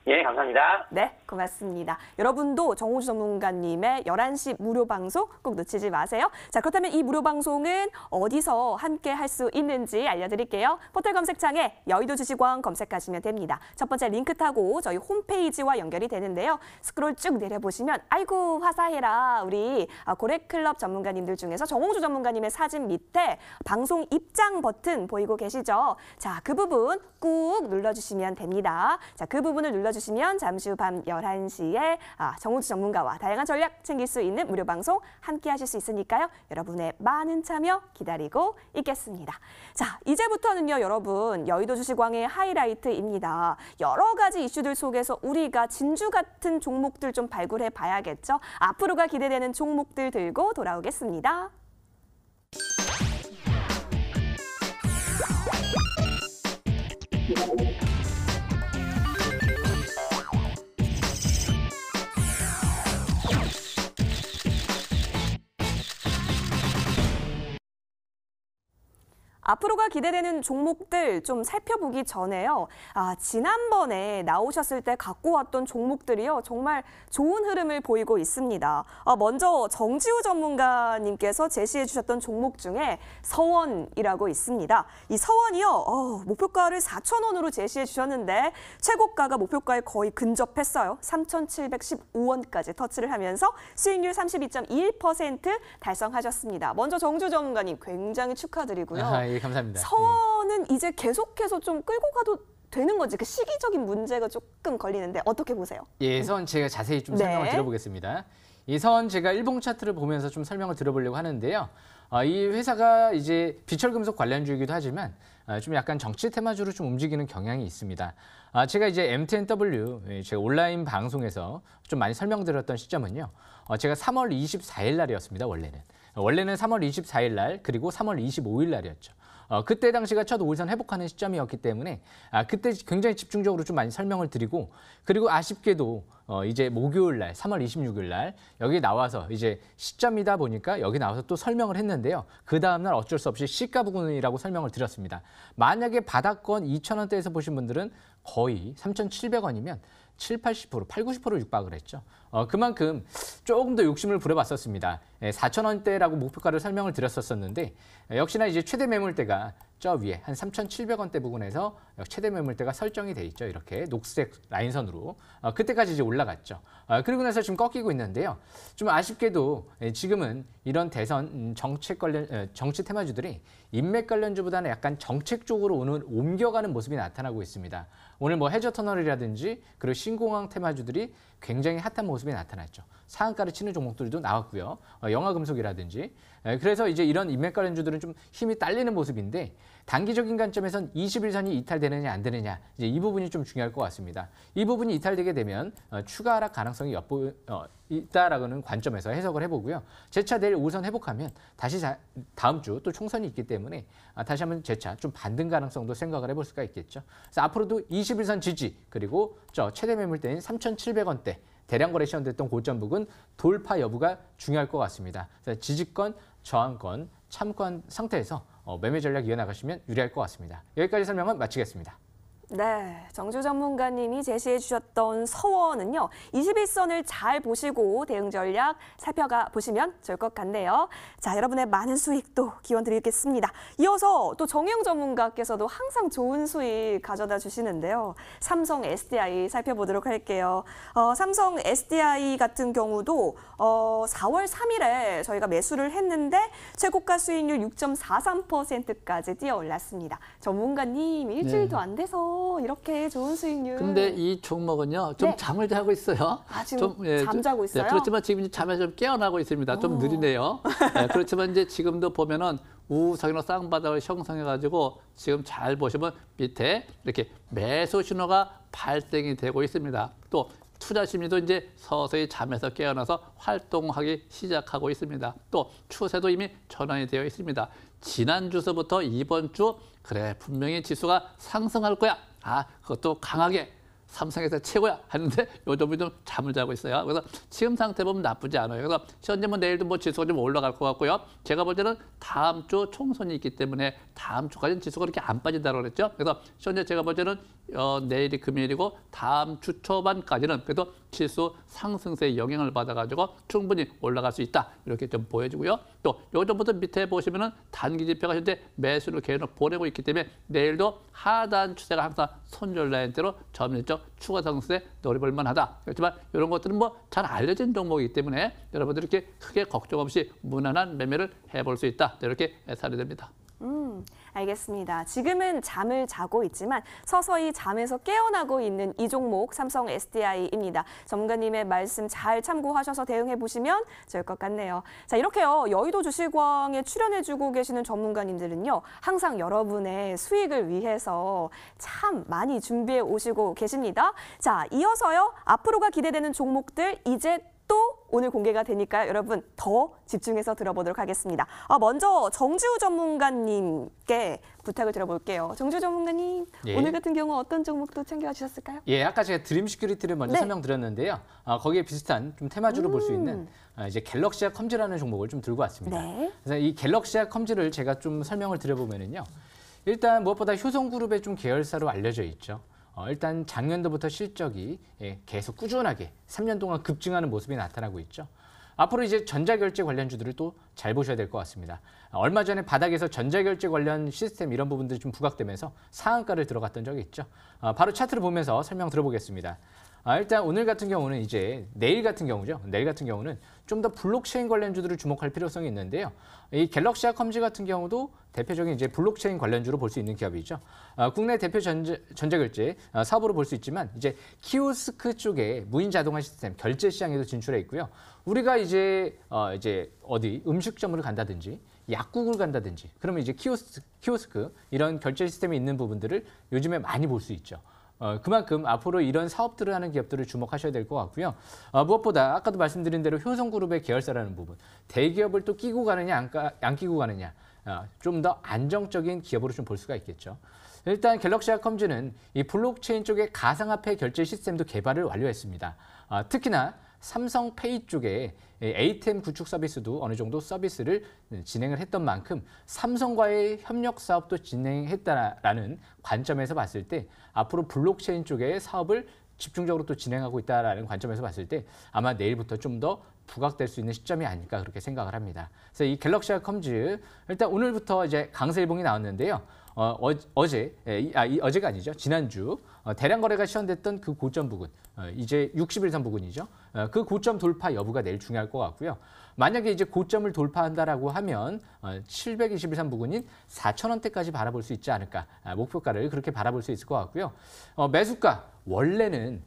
예, 감사합니다. 네, 고맙습니다. 여러분도 정홍주 전문가님의 11시 무료 방송 꼭 놓치지 마세요. 자, 그렇다면 이 무료 방송은 어디서 함께 할 수 있는지 알려드릴게요. 포털 검색창에 여의도 주식왕 검색하시면 됩니다. 첫 번째 링크 타고 저희 홈페이지와 연결이 되는데요. 스크롤 쭉 내려보시면 아이고 화사해라. 우리 고래클럽 전문가님들 중에서 정홍주 전문가님의 사진 밑에 방송 입장 버튼 보이고 계시죠? 자, 그 부분 꾹 눌러주시면 됩니다. 자, 그 부분을 눌러주시면 잠시 후 밤 11시에 정우주 전문가와 다양한 전략 챙길 수 있는 무료 방송 함께 하실 수 있으니까요. 여러분의 많은 참여 기다리고 있겠습니다. 자, 이제부터는요, 여러분, 여의도 주식왕의 하이라이트입니다. 여러 가지 이슈들 속에서 우리가 진주 같은 종목들 좀 발굴해 봐야겠죠. 앞으로가 기대되는 종목들 들고 돌아오겠습니다. 앞으로가 기대되는 종목들 좀 살펴보기 전에요. 지난번에 나오셨을 때 갖고 왔던 종목들이요. 정말 좋은 흐름을 보이고 있습니다. 먼저 정지우 전문가님께서 제시해 주셨던 종목 중에 서원이라고 있습니다. 이 서원이요. 목표가를 4,000원으로 제시해 주셨는데 최고가가 목표가에 거의 근접했어요. 3,715원까지 터치를 하면서 수익률 32.21% 달성하셨습니다. 먼저 정지우 전문가님 굉장히 축하드리고요. 예, 감사합니다. 서원은 이제 계속해서 좀 끌고 가도 되는 건지 그 시기적인 문제가 조금 걸리는데 어떻게 보세요? 예, 선 제가 자세히 좀 네. 설명을 드려보겠습니다. 이 선 제가 일봉 차트를 보면서 좀 설명을 들어보려고 하는데요. 이 회사가 이제 비철금속 관련주이기도 하지만 좀 약간 정치 테마주로 좀 움직이는 경향이 있습니다. 제가 이제 MTNW 제가 온라인 방송에서 좀 많이 설명드렸던 시점은요. 제가 3월 24일 날이었습니다. 원래는 3월 24일 날 그리고 3월 25일 날이었죠. 그때 당시가 첫 5일선 회복하는 시점이었기 때문에 그때 굉장히 집중적으로 좀 많이 설명을 드리고 그리고 아쉽게도 이제 목요일 날 3월 26일 날 여기 나와서 이제 시점이다 보니까 여기 나와서 또 설명을 했는데요. 그 다음 날 어쩔 수 없이 시가 부근이라고 설명을 드렸습니다. 만약에 바닥권 2,000원대에서 보신 분들은 거의 3,700원이면 7, 80%, 8, 90% 육박을 했죠. 그만큼 조금 더 욕심을 부려봤었습니다. 4,000원대라고 목표가를 설명을 드렸었는데 역시나 이제 최대 매물대가 저 위에 한 3,700원대 부근에서 최대 매물대가 설정이 돼 있죠. 이렇게 녹색 라인선으로 그때까지 이제 올라갔죠. 그리고 나서 지금 꺾이고 있는데요. 좀 아쉽게도 지금은 이런 대선 정치 테마주들이 인맥 관련주보다는 약간 정책 쪽으로 옮겨가는 모습이 나타나고 있습니다. 오늘 뭐 해저 터널이라든지 그리고 신공항 테마주들이 굉장히 핫한 모습이 나타났죠. 상한가를 치는 종목들도 나왔고요. 영화금속이라든지. 그래서 이제 이런 인맥 관련주들은 좀 힘이 딸리는 모습인데 단기적인 관점에선 21선이 이탈되느냐 안 되느냐 이제 이 부분이 좀 중요할 것 같습니다. 이 부분이 이탈되게 되면 추가 하락 가능성이 있다라는 관점에서 해석을 해보고요. 재차 내일 5선 회복하면 다시 다음 주 또 총선이 있기 때문에 다시 한번 재차 좀 반등 가능성도 생각을 해볼 수가 있겠죠. 그래서 앞으로도 21선 지지 그리고 최대 매물대인 3,700원대 대량 거래 시현됐던 고점 부근 돌파 여부가 중요할 것 같습니다. 그래서 지지권, 저항권, 참권 상태에서 매매 전략 이어나가시면 유리할 것 같습니다. 여기까지 설명은 마치겠습니다. 네, 정주 전문가님이 제시해 주셨던 서원은요. 21선을 잘 보시고 대응 전략 살펴가 보시면 좋을 것 같네요. 자, 여러분의 많은 수익도 기원 드리겠습니다. 이어서 또 정혜영 전문가께서도 항상 좋은 수익 가져다 주시는데요. 삼성 SDI 살펴보도록 할게요. 삼성 SDI 같은 경우도 4월 3일에 저희가 매수를 했는데 최고가 수익률 6.43%까지 뛰어 올랐습니다. 전문가님 일주일도 안 돼서 이렇게 좋은 수익률. 근데 이 종목은요, 좀 네. 잠을 자고 있어요. 지금 잠자고 있어요? 네, 그렇지만 지금 잠에서 좀 깨어나고 있습니다. 좀 느리네요. 네, 그렇지만 이제 지금도 보면은 우상이나 쌍바닥을 형성해가지고 지금 잘 보시면 밑에 이렇게 매수 신호가 발생이 되고 있습니다. 또 투자 심리도 이제 서서히 잠에서 깨어나서 활동하기 시작하고 있습니다. 또 추세도 이미 전환이 되어 있습니다. 지난주서부터 이번 주 그래 분명히 지수가 상승할 거야. 그것도 강하게 삼성에서 최고야 하는데 요즘은 좀 잠을 자고 있어요. 그래서 지금 상태 보면 나쁘지 않아요. 그래서 현재 뭐 내일도 뭐 지수가 좀 올라갈 것 같고요. 제가 볼 때는 다음 주 총선이 있기 때문에 다음 주까지는 지수가 그렇게 안 빠진다고 그랬죠. 그래서 현재 제가 볼 때는 내일이 금요일이고 다음 주 초반까지는 그래도 지수 상승세의 영향을 받아가지고 충분히 올라갈 수 있다. 이렇게 좀 보여지고요. 또 요즘부터 밑에 보시면은 단기 지표가 현재 매수를 계속 보내고 있기 때문에 내일도 하단 추세가 항상 손절 라인대로 점진적 추가 상승세 노려볼 만하다. 그렇지만 이런 것들은 뭐 잘 알려진 종목이기 때문에 여러분들이 이렇게 크게 걱정 없이 무난한 매매를 해볼 수 있다. 이렇게 사례됩니다. 알겠습니다. 지금은 잠을 자고 있지만 서서히 잠에서 깨어나고 있는 이 종목 삼성 SDI입니다. 전문가님의 말씀 잘 참고하셔서 대응해 보시면 좋을 것 같네요. 자, 이렇게요. 여의도 주식왕에 출연해주고 계시는 전문가님들은요. 항상 여러분의 수익을 위해서 참 많이 준비해 오시고 계십니다. 자, 이어서요. 앞으로가 기대되는 종목들 이제 또 오늘 공개가 되니까요. 여러분 더 집중해서 들어보도록 하겠습니다. 먼저 정지우 전문가님께 부탁을 드려볼게요. 정지우 전문가님, 예. 오늘 같은 경우 어떤 종목도 챙겨와 주셨을까요? 예, 아까 제가 드림 시큐리티를 먼저 네. 설명드렸는데요. 거기에 비슷한 좀 테마주로 볼 수 있는 이제 갤럭시아 컴즈라는 종목을 좀 들고 왔습니다. 네. 그래서 이 갤럭시아 컴즈를 제가 좀 설명을 드려보면은요. 일단 무엇보다 효성그룹의 좀 계열사로 알려져 있죠. 일단 작년도부터 실적이 계속 꾸준하게 3년 동안 급증하는 모습이 나타나고 있죠. 앞으로 이제 전자결제 관련주들을 또 잘 보셔야 될 것 같습니다. 얼마 전에 바닥에서 전자결제 관련 시스템 이런 부분들이 좀 부각되면서 상한가를 들어갔던 적이 있죠. 바로 차트를 보면서 설명 들어보겠습니다. 일단 오늘 같은 경우는 이제 내일 같은 경우죠. 내일 같은 경우는 좀 더 블록체인 관련주들을 주목할 필요성이 있는데요. 이 갤럭시아 컴즈 같은 경우도 대표적인 이제 블록체인 관련주로 볼 수 있는 기업이죠. 국내 대표 전자결제 사업으로 볼 수 있지만 이제 키오스크 쪽에 무인 자동화 시스템 결제 시장에도 진출해 있고요. 우리가 이제 어디 음식점을 간다든지 약국을 간다든지 그러면 이제 키오스크 이런 결제 시스템이 있는 부분들을 요즘에 많이 볼 수 있죠. 그만큼 앞으로 이런 사업들을 하는 기업들을 주목하셔야 될 것 같고요. 무엇보다 아까도 말씀드린 대로 효성그룹의 계열사라는 부분, 대기업을 또 끼고 가느냐 안 끼고 가느냐, 좀 더 안정적인 기업으로 좀 볼 수가 있겠죠. 일단 갤럭시아컴즈는 이 블록체인 쪽의 가상화폐 결제 시스템도 개발을 완료했습니다. 특히나 삼성페이 쪽에 ATM 구축 서비스도 어느 정도 서비스를 진행을 했던 만큼 삼성과의 협력 사업도 진행했다라는 관점에서 봤을 때 앞으로 블록체인 쪽의 사업을 집중적으로 또 진행하고 있다라는 관점에서 봤을 때 아마 내일부터 좀 더 부각될 수 있는 시점이 아닐까 그렇게 생각을 합니다. 그래서 이 갤럭시아컴즈 일단 오늘부터 이제 강세일봉이 나왔는데요. 어제가 아니죠. 지난주 대량 거래가 시현됐던 그 고점 부근, 이제 60일선 부근이죠. 그 고점 돌파 여부가 내일 중요할 것 같고요. 만약에 이제 고점을 돌파한다라고 하면 721선 부근인 4,000원대까지 바라볼 수 있지 않을까. 목표가를 그렇게 바라볼 수 있을 것 같고요. 매수가 원래는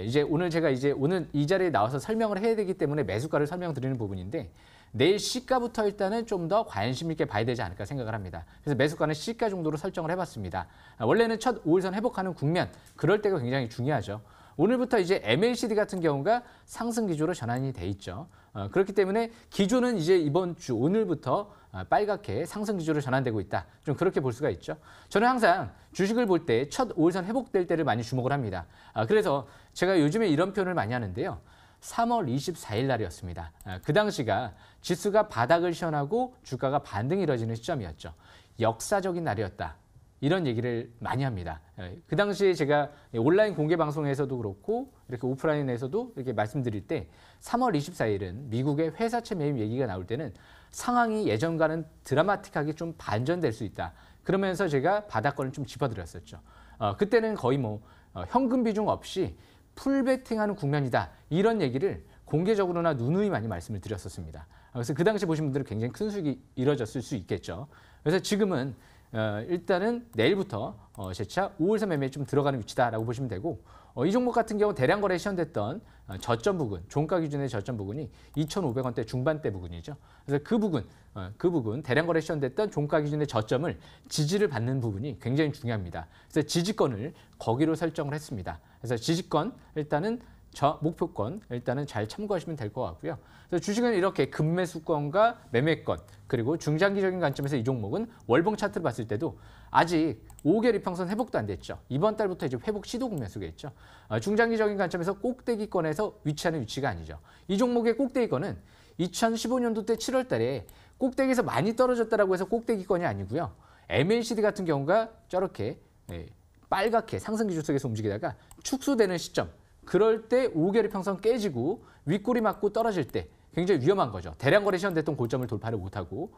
이제 오늘 이 자리에 나와서 설명을 해야 되기 때문에 매수가를 설명드리는 부분인데 내일 시가부터 일단은 좀 더 관심 있게 봐야 되지 않을까 생각을 합니다. 그래서 매수가는 시가 정도로 설정을 해봤습니다. 원래는 첫 5일선 회복하는 국면, 그럴 때가 굉장히 중요하죠. 오늘부터 이제 MACD 같은 경우가 상승 기조로 전환이 돼 있죠. 그렇기 때문에 기조는 이제 이번 주 오늘부터 빨갛게 상승 기조로 전환되고 있다. 좀 그렇게 볼 수가 있죠. 저는 항상 주식을 볼 때 첫 5일선 회복될 때를 많이 주목을 합니다. 그래서 제가 요즘에 이런 표현을 많이 하는데요. 3월 24일 날이었습니다. 그 당시가 지수가 바닥을 시현하고 주가가 반등이 이뤄지는 시점이었죠. 역사적인 날이었다. 이런 얘기를 많이 합니다. 그 당시에 제가 온라인 공개 방송에서도 그렇고 이렇게 오프라인에서도 이렇게 말씀드릴 때 3월 24일은 미국의 회사채 매입 얘기가 나올 때는 상황이 예전과는 드라마틱하게 좀 반전될 수 있다. 그러면서 제가 바닥권을 좀 짚어드렸었죠. 그때는 거의 현금 비중 없이 풀베팅하는 국면이다. 이런 얘기를 공개적으로나 누누이 많이 말씀을 드렸었습니다. 그래서 그 당시 보신 분들은 굉장히 큰 수익이 이뤄졌을 수 있겠죠. 그래서 지금은 일단은 내일부터 재차 5일선 매매에 좀 들어가는 위치다라고 보시면 되고 이 종목 같은 경우 대량 거래에 시현됐던 저점 부근, 종가 기준의 저점 부근이 2,500원대 중반대 부근이죠. 그래서 그 부분 대량 거래에 시현됐던 종가 기준의 저점을 지지를 받는 부분이 굉장히 중요합니다. 그래서 지지권을 거기로 설정을 했습니다. 그래서 지지권 일단은 목표권 일단은 잘 참고하시면 될 것 같고요. 그래서 주식은 이렇게 급매수권과 매매권 그리고 중장기적인 관점에서 이 종목은 월봉 차트를 봤을 때도 아직 5개월 이평선 회복도 안 됐죠. 이번 달부터 이제 회복 시도 국면수겠죠. 중장기적인 관점에서 꼭대기권에서 위치하는 위치가 아니죠. 이 종목의 꼭대기권은 2015년도 때 7월 달에 꼭대기에서 많이 떨어졌다라고 해서 꼭대기권이 아니고요. MACD 같은 경우가 저렇게 빨갛게 상승기조 속에서 움직이다가 축소되는 시점. 그럴 때 5개월 이평선 깨지고 윗꼬리 맞고 떨어질 때 굉장히 위험한 거죠. 대량 거래 시현됐던 고점을 돌파를 못하고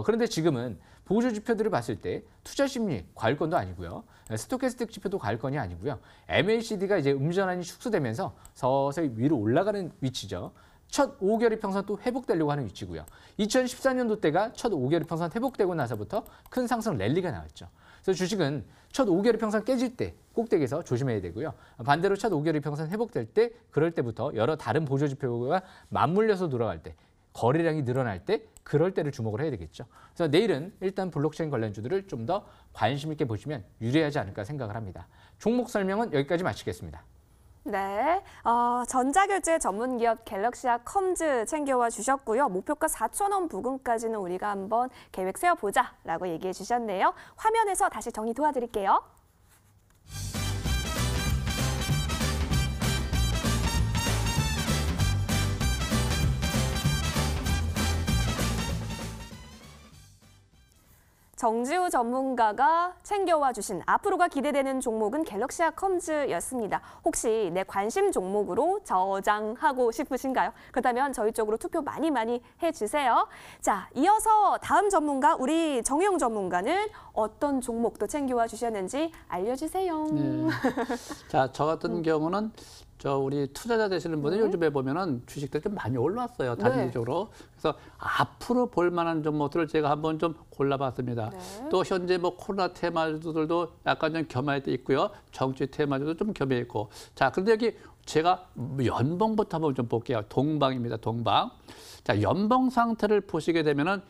그런데 지금은 보조 지표들을 봤을 때 투자 심리 과일권도 아니고요. 스토캐스틱 지표도 과일권이 아니고요. MACD가 이제 음전환이 축소되면서 서서히 위로 올라가는 위치죠. 첫 5개월 이평선 또 회복되려고 하는 위치고요. 2014년도 때가 첫 5개월 이평선 회복되고 나서부터 큰 상승 랠리가 나왔죠. 그래서 주식은 첫 5개월 이평선 깨질 때 꼭대기에서 조심해야 되고요. 반대로 첫 5개월 이평선 회복될 때 그럴 때부터 여러 다른 보조 지표가 맞물려서 돌아갈 때 거래량이 늘어날 때 그럴 때를 주목을 해야 되겠죠. 그래서 내일은 일단 블록체인 관련주들을 좀 더 관심 있게 보시면 유리하지 않을까 생각을 합니다. 종목 설명은 여기까지 마치겠습니다. 네, 전자결제 전문기업 갤럭시아컴즈 챙겨와 주셨고요. 목표가 4,000원 부근까지는 우리가 한번 계획 세워보자라고 얘기해 주셨네요. 화면에서 다시 정리 도와드릴게요. 정지우 전문가가 챙겨와 주신 앞으로가 기대되는 종목은 갤럭시아컴즈였습니다. 혹시 내 관심 종목으로 저장하고 싶으신가요? 그렇다면 저희 쪽으로 투표 많이 해주세요. 자, 이어서 다음 전문가, 우리 정용 전문가는 어떤 종목도 챙겨와 주셨는지 알려주세요. 네. 자, 저 같은 경우는 우리 투자자 되시는 분들 요즘에 보면은 주식들 좀 많이 올랐어요. 단기적으로. 그래서 앞으로 볼 만한 종목들을 제가 한번 좀 골라봤습니다. 네. 또 현재 뭐 코로나 테마주들도 약간 좀 겸해돼 있고요. 정치 테마주도 좀 겸해 있고. 자, 그런데 여기 제가 연봉부터 한번 좀 볼게요. 동방입니다. 동방. 자, 연봉 상태를 보시게 되면은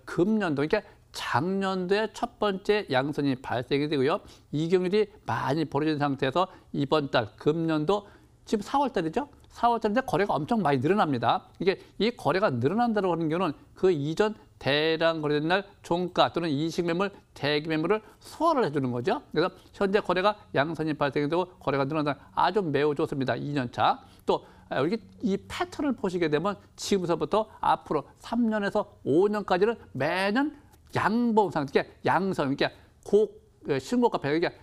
금년도, 그러니까 작년도에 첫 번째 양선이 발생이 되고요. 이경률이 많이 벌어진 상태에서 이번 달 금년도 지금 4월 달이죠. 4월 달인데 거래가 엄청 많이 늘어납니다. 이게 이 거래가 늘어난다고 하는 경우는 그 이전 대량 거래된 날 종가 또는 이식 매물, 대기 매물을 소화를 해주는 거죠. 그래서 현재 거래가 양선이 발생이 되고 거래가 늘어난다. 아주 매우 좋습니다. 2년 차. 또 여기 이 패턴을 보시게 되면 지금서부터 앞으로 3년에서 5년까지는 매년 양봉 상태, 그러니까 양선, 그러니까 신고가 배가 그러니까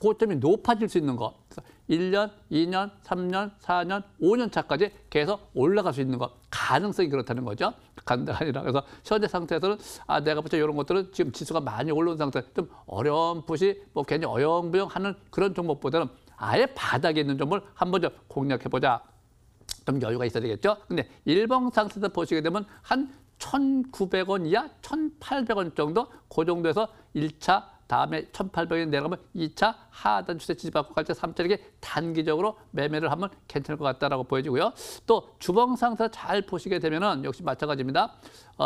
고점이 높아질 수 있는 거. 그래서 1년, 2년, 3년, 4년, 5년 차까지 계속 올라갈 수 있는 거. 가능성이 그렇다는 거죠. 간다가 아니라. 그래서 현재 상태에서는 내가 볼 때 이런 것들은 지금 지수가 많이 올라온 상태, 좀 어렴풋이 뭐 괜히 어영부영하는 그런 종목보다는 아예 바닥에 있는 종목을 한번 좀 공략해보자. 좀 여유가 있어야 되겠죠. 근데 일봉 상태에서 보시게 되면 한 1,900원 이하, 1,800원 정도 그 정도에서 1차, 다음에 1,800원 내려가면 2차 하단 추세 지지받고 갈 때 3차 이렇게 단기적으로 매매를 하면 괜찮을 것 같다라고 보여지고요. 또 주봉 상태 잘 보시게 되면은 역시 마찬가지입니다.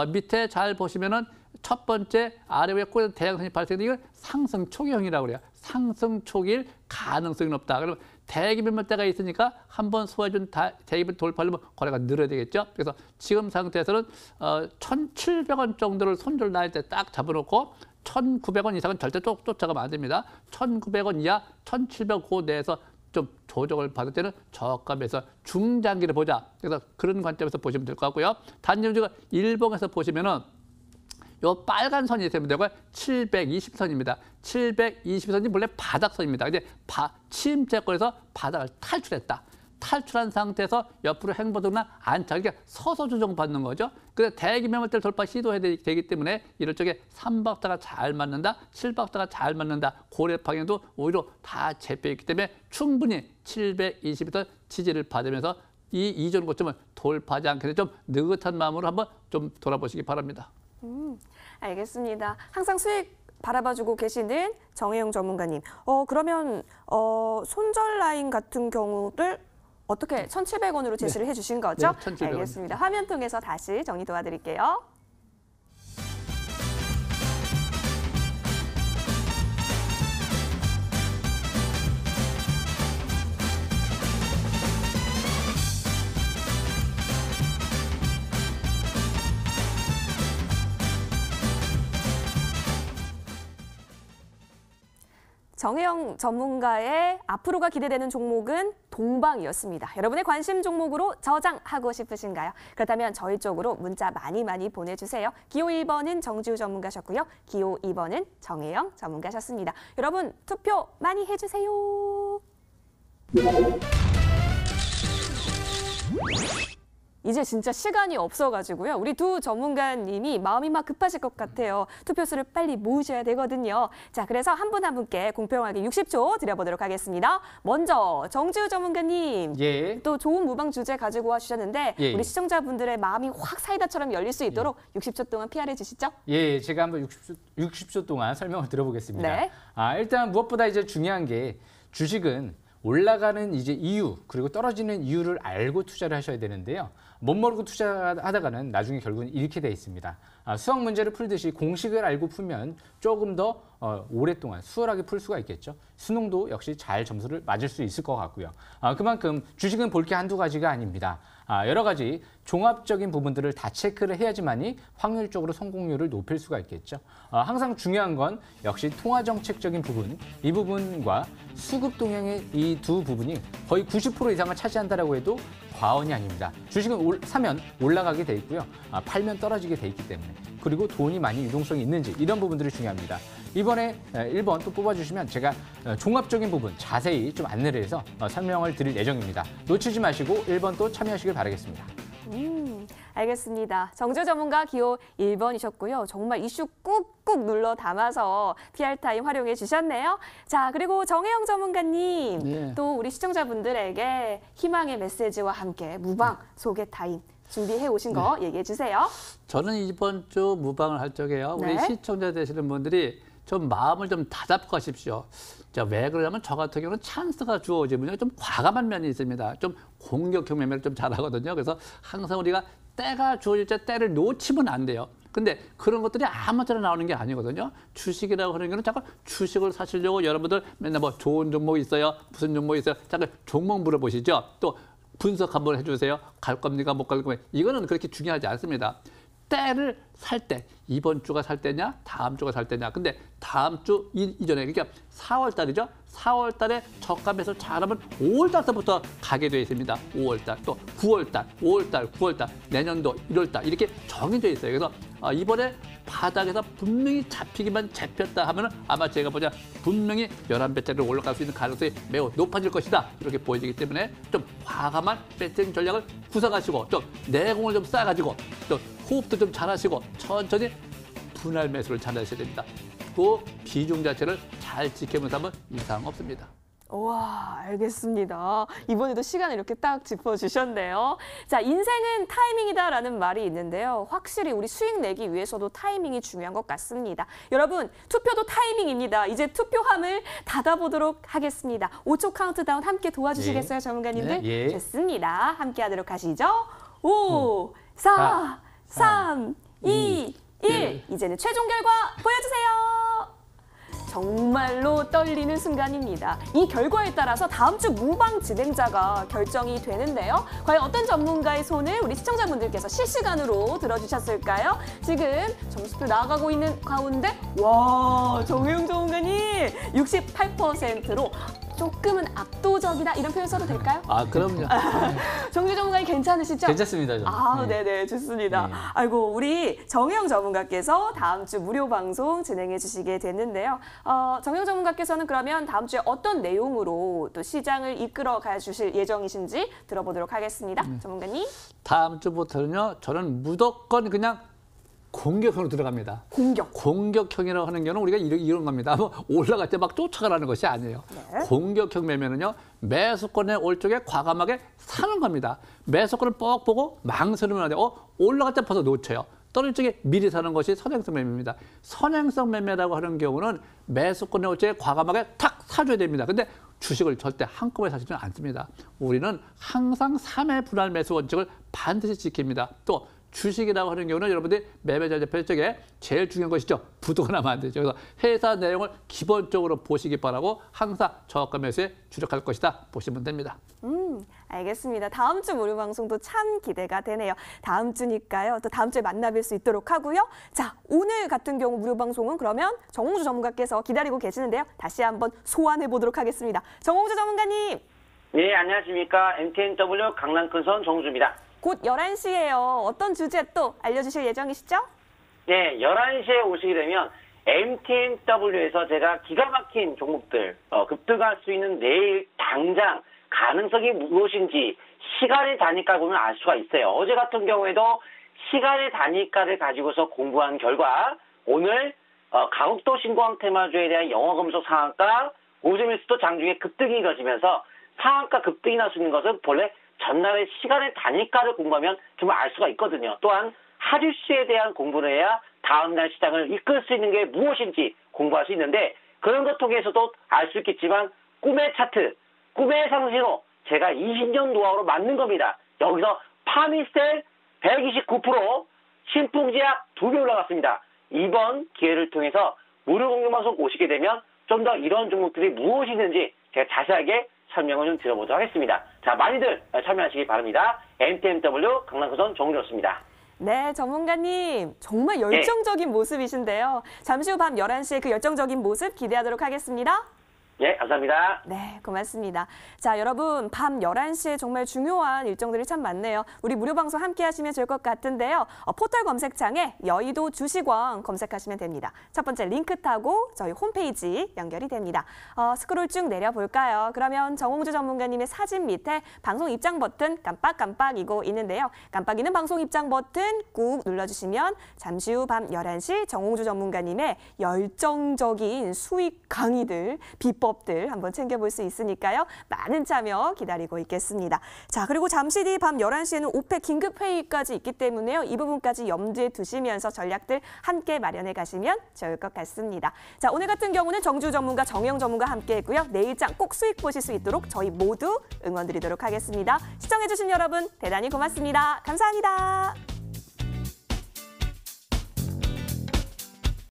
밑에 잘 보시면은 첫 번째 아래 위에 꼬리에 대양선이 발생되는 이걸 상승 초기형이라고 그래요. 상승 초기일 가능성이 높다. 그러면 대기 매물대가 있으니까 한번 소화해준 대기를 돌파하려면 거래가 늘어야 되겠죠. 그래서 지금 상태에서는 1,700원 정도를 손절 나올 때 딱 잡아놓고 1,900원 이상은 절대 쫓아가면 안 됩니다. 1,900원 이하, 1,700원 그 내에서 좀 조정을 받을 때는 저가에서 중장기를 보자. 그래서 그런 관점에서 보시면 될 것 같고요. 단지가 일봉에서 보시면은 요 빨간 선이 있으면 되고요. 720선입니다. 720선이 원래 바닥선입니다. 근데 침체권에서 바닥을 탈출했다. 탈출한 상태에서 옆으로 행보도나 안차, 그러니까 서서 조정받는 거죠. 그래서 대기 매물대를 돌파 시도해야 되기 때문에 이럴 적에 3박자가 잘 맞는다, 7박자가 잘 맞는다. 고래 방향도 오히려 다 재배있기 때문에 충분히 720에서 지지를 받으면서 이 이전 고점을 돌파하지 않게 되면 좀 느긋한 마음으로 한번 좀 돌아보시기 바랍니다. 알겠습니다. 항상 수익 바라봐주고 계시는 정혜영 전문가님. 그러면 손절 라인 같은 경우를 어떻게 1,700원으로 제시를 해주신 거죠? 네, 1,700원. 알겠습니다. 화면 통해서 다시 정리 도와드릴게요. 정혜영 전문가의 앞으로가 기대되는 종목은 동방이었습니다. 여러분의 관심 종목으로 저장하고 싶으신가요? 그렇다면 저희 쪽으로 문자 많이 보내주세요. 기호 1번은 정지우 전문가셨고요. 기호 2번은 정혜영 전문가셨습니다. 여러분 투표 많이 해주세요. 이제 진짜 시간이 없어가지고요. 우리 두 전문가님이 마음이 막 급하실 것 같아요. 투표수를 빨리 모으셔야 되거든요. 자, 그래서 한 분 한 분께 공평하게 60초 드려보도록 하겠습니다. 먼저 정지우 전문가님. 예. 또 좋은 무방 주제 가지고 와주셨는데 예. 우리 시청자분들의 마음이 확 사이다처럼 열릴 수 있도록 60초 동안 PR해 주시죠. 예, 제가 한번 60초 동안 설명을 드려보겠습니다. 네. 일단 무엇보다 이제 중요한 게 주식은 올라가는 이제 이유 그리고 떨어지는 이유를 알고 투자를 하셔야 되는데요. 못 모르고 투자하다가는 나중에 결국은 잃게 돼 있습니다. 수학 문제를 풀듯이 공식을 알고 풀면 조금 더 오랫동안 수월하게 풀 수가 있겠죠. 수능도 역시 잘 점수를 맞을 수 있을 것 같고요. 그만큼 주식은 볼 게 한두 가지가 아닙니다. 여러 가지 종합적인 부분들을 다 체크를 해야지만이 확률적으로 성공률을 높일 수가 있겠죠. 항상 중요한 건 역시 통화정책적인 부분, 이 부분과 수급 동향의 이 두 부분이 거의 90% 이상을 차지한다라고 해도 과언이 아닙니다. 주식은 사면 올라가게 돼 있고요. 팔면 떨어지게 돼 있기 때문에. 그리고 돈이 많이 유동성이 있는지 이런 부분들이 중요합니다. 이번에 1번 또 뽑아주시면 제가 종합적인 부분 자세히 좀 안내를 해서 설명을 드릴 예정입니다. 놓치지 마시고 1번 또 참여하시길 바라겠습니다. 알겠습니다. 정주 전문가 기호 1번이셨고요. 정말 이슈 꾹꾹 눌러 담아서 TR타임 활용해 주셨네요. 자, 그리고 정혜영 전문가님, 네. 또 우리 시청자분들에게 희망의 메시지와 함께 무방 소개 타임 준비해 오신 거 얘기해 주세요. 저는 이번 주 무방을 할 적에요. 우리 네. 시청자 되시는 분들이 좀 마음을 좀 다잡고 가십시오. 자, 왜 그러냐면 저 같은 경우는 찬스가 주어지면 좀 과감한 면이 있습니다. 좀 공격형 매매를 좀 잘하거든요. 그래서 항상 우리가 때가 주어질 때 때를 놓치면 안 돼요. 근데 그런 것들이 아무렇게나 나오는 게 아니거든요. 주식이라고 하는 거는 자꾸 주식을 사시려고 여러분들 맨날 뭐 좋은 종목 있어요? 무슨 종목 있어요? 잠깐 종목 물어보시죠. 또 분석 한번 해주세요. 갈 겁니까? 못 갈 겁니까? 이거는 그렇게 중요하지 않습니다. 때를 살 때, 이번 주가 살 때냐, 다음 주가 살 때냐. 근데 다음 주 이전에, 그러니까 4월 달이죠. 4월 달에 저가 매수 잘하면 5월 달부터 가게 되어 있습니다. 5월 달, 또 9월 달, 5월 달, 9월 달, 내년도 1월 달 이렇게 정해져 있어요. 그래서 이번에 바닥에서 분명히 잡혔다 하면 아마 제가 보자 분명히 11배짜리로 올라갈 수 있는 가능성이 매우 높아질 것이다. 이렇게 보여지기 때문에 좀 과감한 배팅 전략을 구사하시고 좀 내공을 좀 쌓아가지고 또 호흡도 좀 잘하시고 천천히 분할 매수를 잘하셔야 됩니다. 그 비중 자체를 잘 지키면서 하면 이상 없습니다. 와, 알겠습니다. 이번에도 시간을 이렇게 딱 짚어주셨네요. 자, 인생은 타이밍이다라는 말이 있는데요. 확실히 우리 수익 내기 위해서도 타이밍이 중요한 것 같습니다. 여러분, 투표도 타이밍입니다. 이제 투표함을 닫아보도록 하겠습니다. 5초 카운트다운 함께 도와주시겠어요, 전문가님들? 네, 예. 좋습니다. 함께 하도록 하시죠. 5, 4, 3, 2, 1. 이제는 최종 결과 보여주세요. 정말로 떨리는 순간입니다. 이 결과에 따라서 다음 주 무방 진행자가 결정이 되는데요. 과연 어떤 전문가의 손을 우리 시청자분들께서 실시간으로 들어주셨을까요? 지금 점수표 나가고 있는 가운데 와, 정혜영 전문가님 68%로 조금은 압도적이다 이런 표현 써도 될까요? 아, 그럼요. 정주 전문가님 괜찮으시죠? 괜찮습니다. 저는. 아, 네. 네네, 좋습니다. 네. 아이고, 우리 정혜영 전문가께서 다음 주 무료 방송 진행해 주시게 됐는데요. 정혜영 전문가께서는 그러면 다음 주에 어떤 내용으로 또 시장을 이끌어 가 주실 예정이신지 들어보도록 하겠습니다. 전문가님. 다음 주부터는요, 저는 무조건 그냥 공격형으로 들어갑니다. 공격형이라고 하는 경우는 우리가 이런 겁니다. 뭐 올라갈 때 막 쫓아가라는 것이 아니에요. 네. 공격형 매매는요, 매수권의 올 쪽에 과감하게 사는 겁니다. 매수권을 뻑 보고 망설이면 안 돼요. 올라갈 때 벌써 놓쳐요. 떨어질 적에 미리 사는 것이 선행성 매매입니다. 선행성 매매라고 하는 경우는 매수권의 올 쪽에 과감하게 탁 사줘야 됩니다. 근데 주식을 절대 한꺼번에 사지는 않습니다. 우리는 항상 3회 분할 매수 원칙을 반드시 지킵니다. 또 주식이라고 하는 경우는 여러분들이 매매 전략 쪽에 제일 중요한 것이죠. 부도가 나면 안 되죠. 그래서 회사 내용을 기본적으로 보시기 바라고 항상 저가 매수에 주력할 것이다 보시면 됩니다. 알겠습니다. 다음 주 무료 방송도 참 기대가 되네요. 다음 주니까요. 또 다음 주에 만나뵐 수 있도록 하고요. 자, 오늘 같은 경우 무료 방송은 그러면 정홍주 전문가께서 기다리고 계시는데요. 다시 한번 소환해 보도록 하겠습니다. 정홍주 전문가님. 네, 안녕하십니까. MTNW 강남 큰선 정주입니다. 곧 11시예요. 어떤 주제 또 알려주실 예정이시죠? 네, 11시에 오시게 되면 MTNW에서 제가 기가 막힌 종목들, 급등할 수 있는 내일 당장 가능성이 무엇인지 시간의 단위가 보면 알 수가 있어요. 어제 같은 경우에도 시간의 단위가를 가지고서 공부한 결과 오늘 가곡도 신고항 테마주에 대한 영어검속 상한가, 오점일수도 장중에 급등이 이뤄지면서 상한가 급등이 날 수 있는 것은 본래 전날의 시간의 단위가를 공부하면 정말 알 수가 있거든요. 또한 하류시에 대한 공부를 해야 다음날 시장을 이끌 수 있는 게 무엇인지 공부할 수 있는데 그런 것 통해서도 알 수 있겠지만 꿈의 차트, 꿈의 상신호 제가 20년 노하우로 만든 겁니다. 여기서 파미셀 129%, 신풍지약 2배 올라갔습니다. 이번 기회를 통해서 무료 공유 방송 오시게 되면 좀 더 이런 종목들이 무엇이 있는지 제가 자세하게 설명을 좀 드려보도록 하겠습니다. 자, 많이들 참여하시기 바랍니다. MTNW 강남구선 정우였습니다. 네, 전문가님. 정말 열정적인 모습이신데요. 잠시 후 밤 11시에 그 열정적인 모습 기대하도록 하겠습니다. 예, 감사합니다. 네, 고맙습니다. 자, 여러분, 밤 11시에 정말 중요한 일정들이 참 많네요. 우리 무료 방송 함께 하시면 좋을 것 같은데요. 포털 검색창에 여의도 주식왕 검색하시면 됩니다. 첫 번째 링크 타고 저희 홈페이지 연결이 됩니다. 스크롤 쭉 내려볼까요? 그러면 정홍주 전문가님의 사진 밑에 방송 입장 버튼 깜빡깜빡이고 있는데요. 깜빡이는 방송 입장 버튼 꾹 눌러주시면 잠시 후 밤 11시 정홍주 전문가님의 열정적인 수익 강의들, 비법들 한번 챙겨볼 수 있으니까요. 많은 참여 기다리고 있겠습니다. 자, 그리고 잠시 뒤 밤 11시에는 오펙 긴급회의까지 있기 때문에요. 이 부분까지 염두에 두시면서 전략들 함께 마련해 가시면 좋을 것 같습니다. 자, 오늘 같은 경우는 정주 전문가, 정영 전문가 함께 했고요. 내일장 꼭 수익 보실 수 있도록 저희 모두 응원드리도록 하겠습니다. 시청해주신 여러분 대단히 고맙습니다. 감사합니다.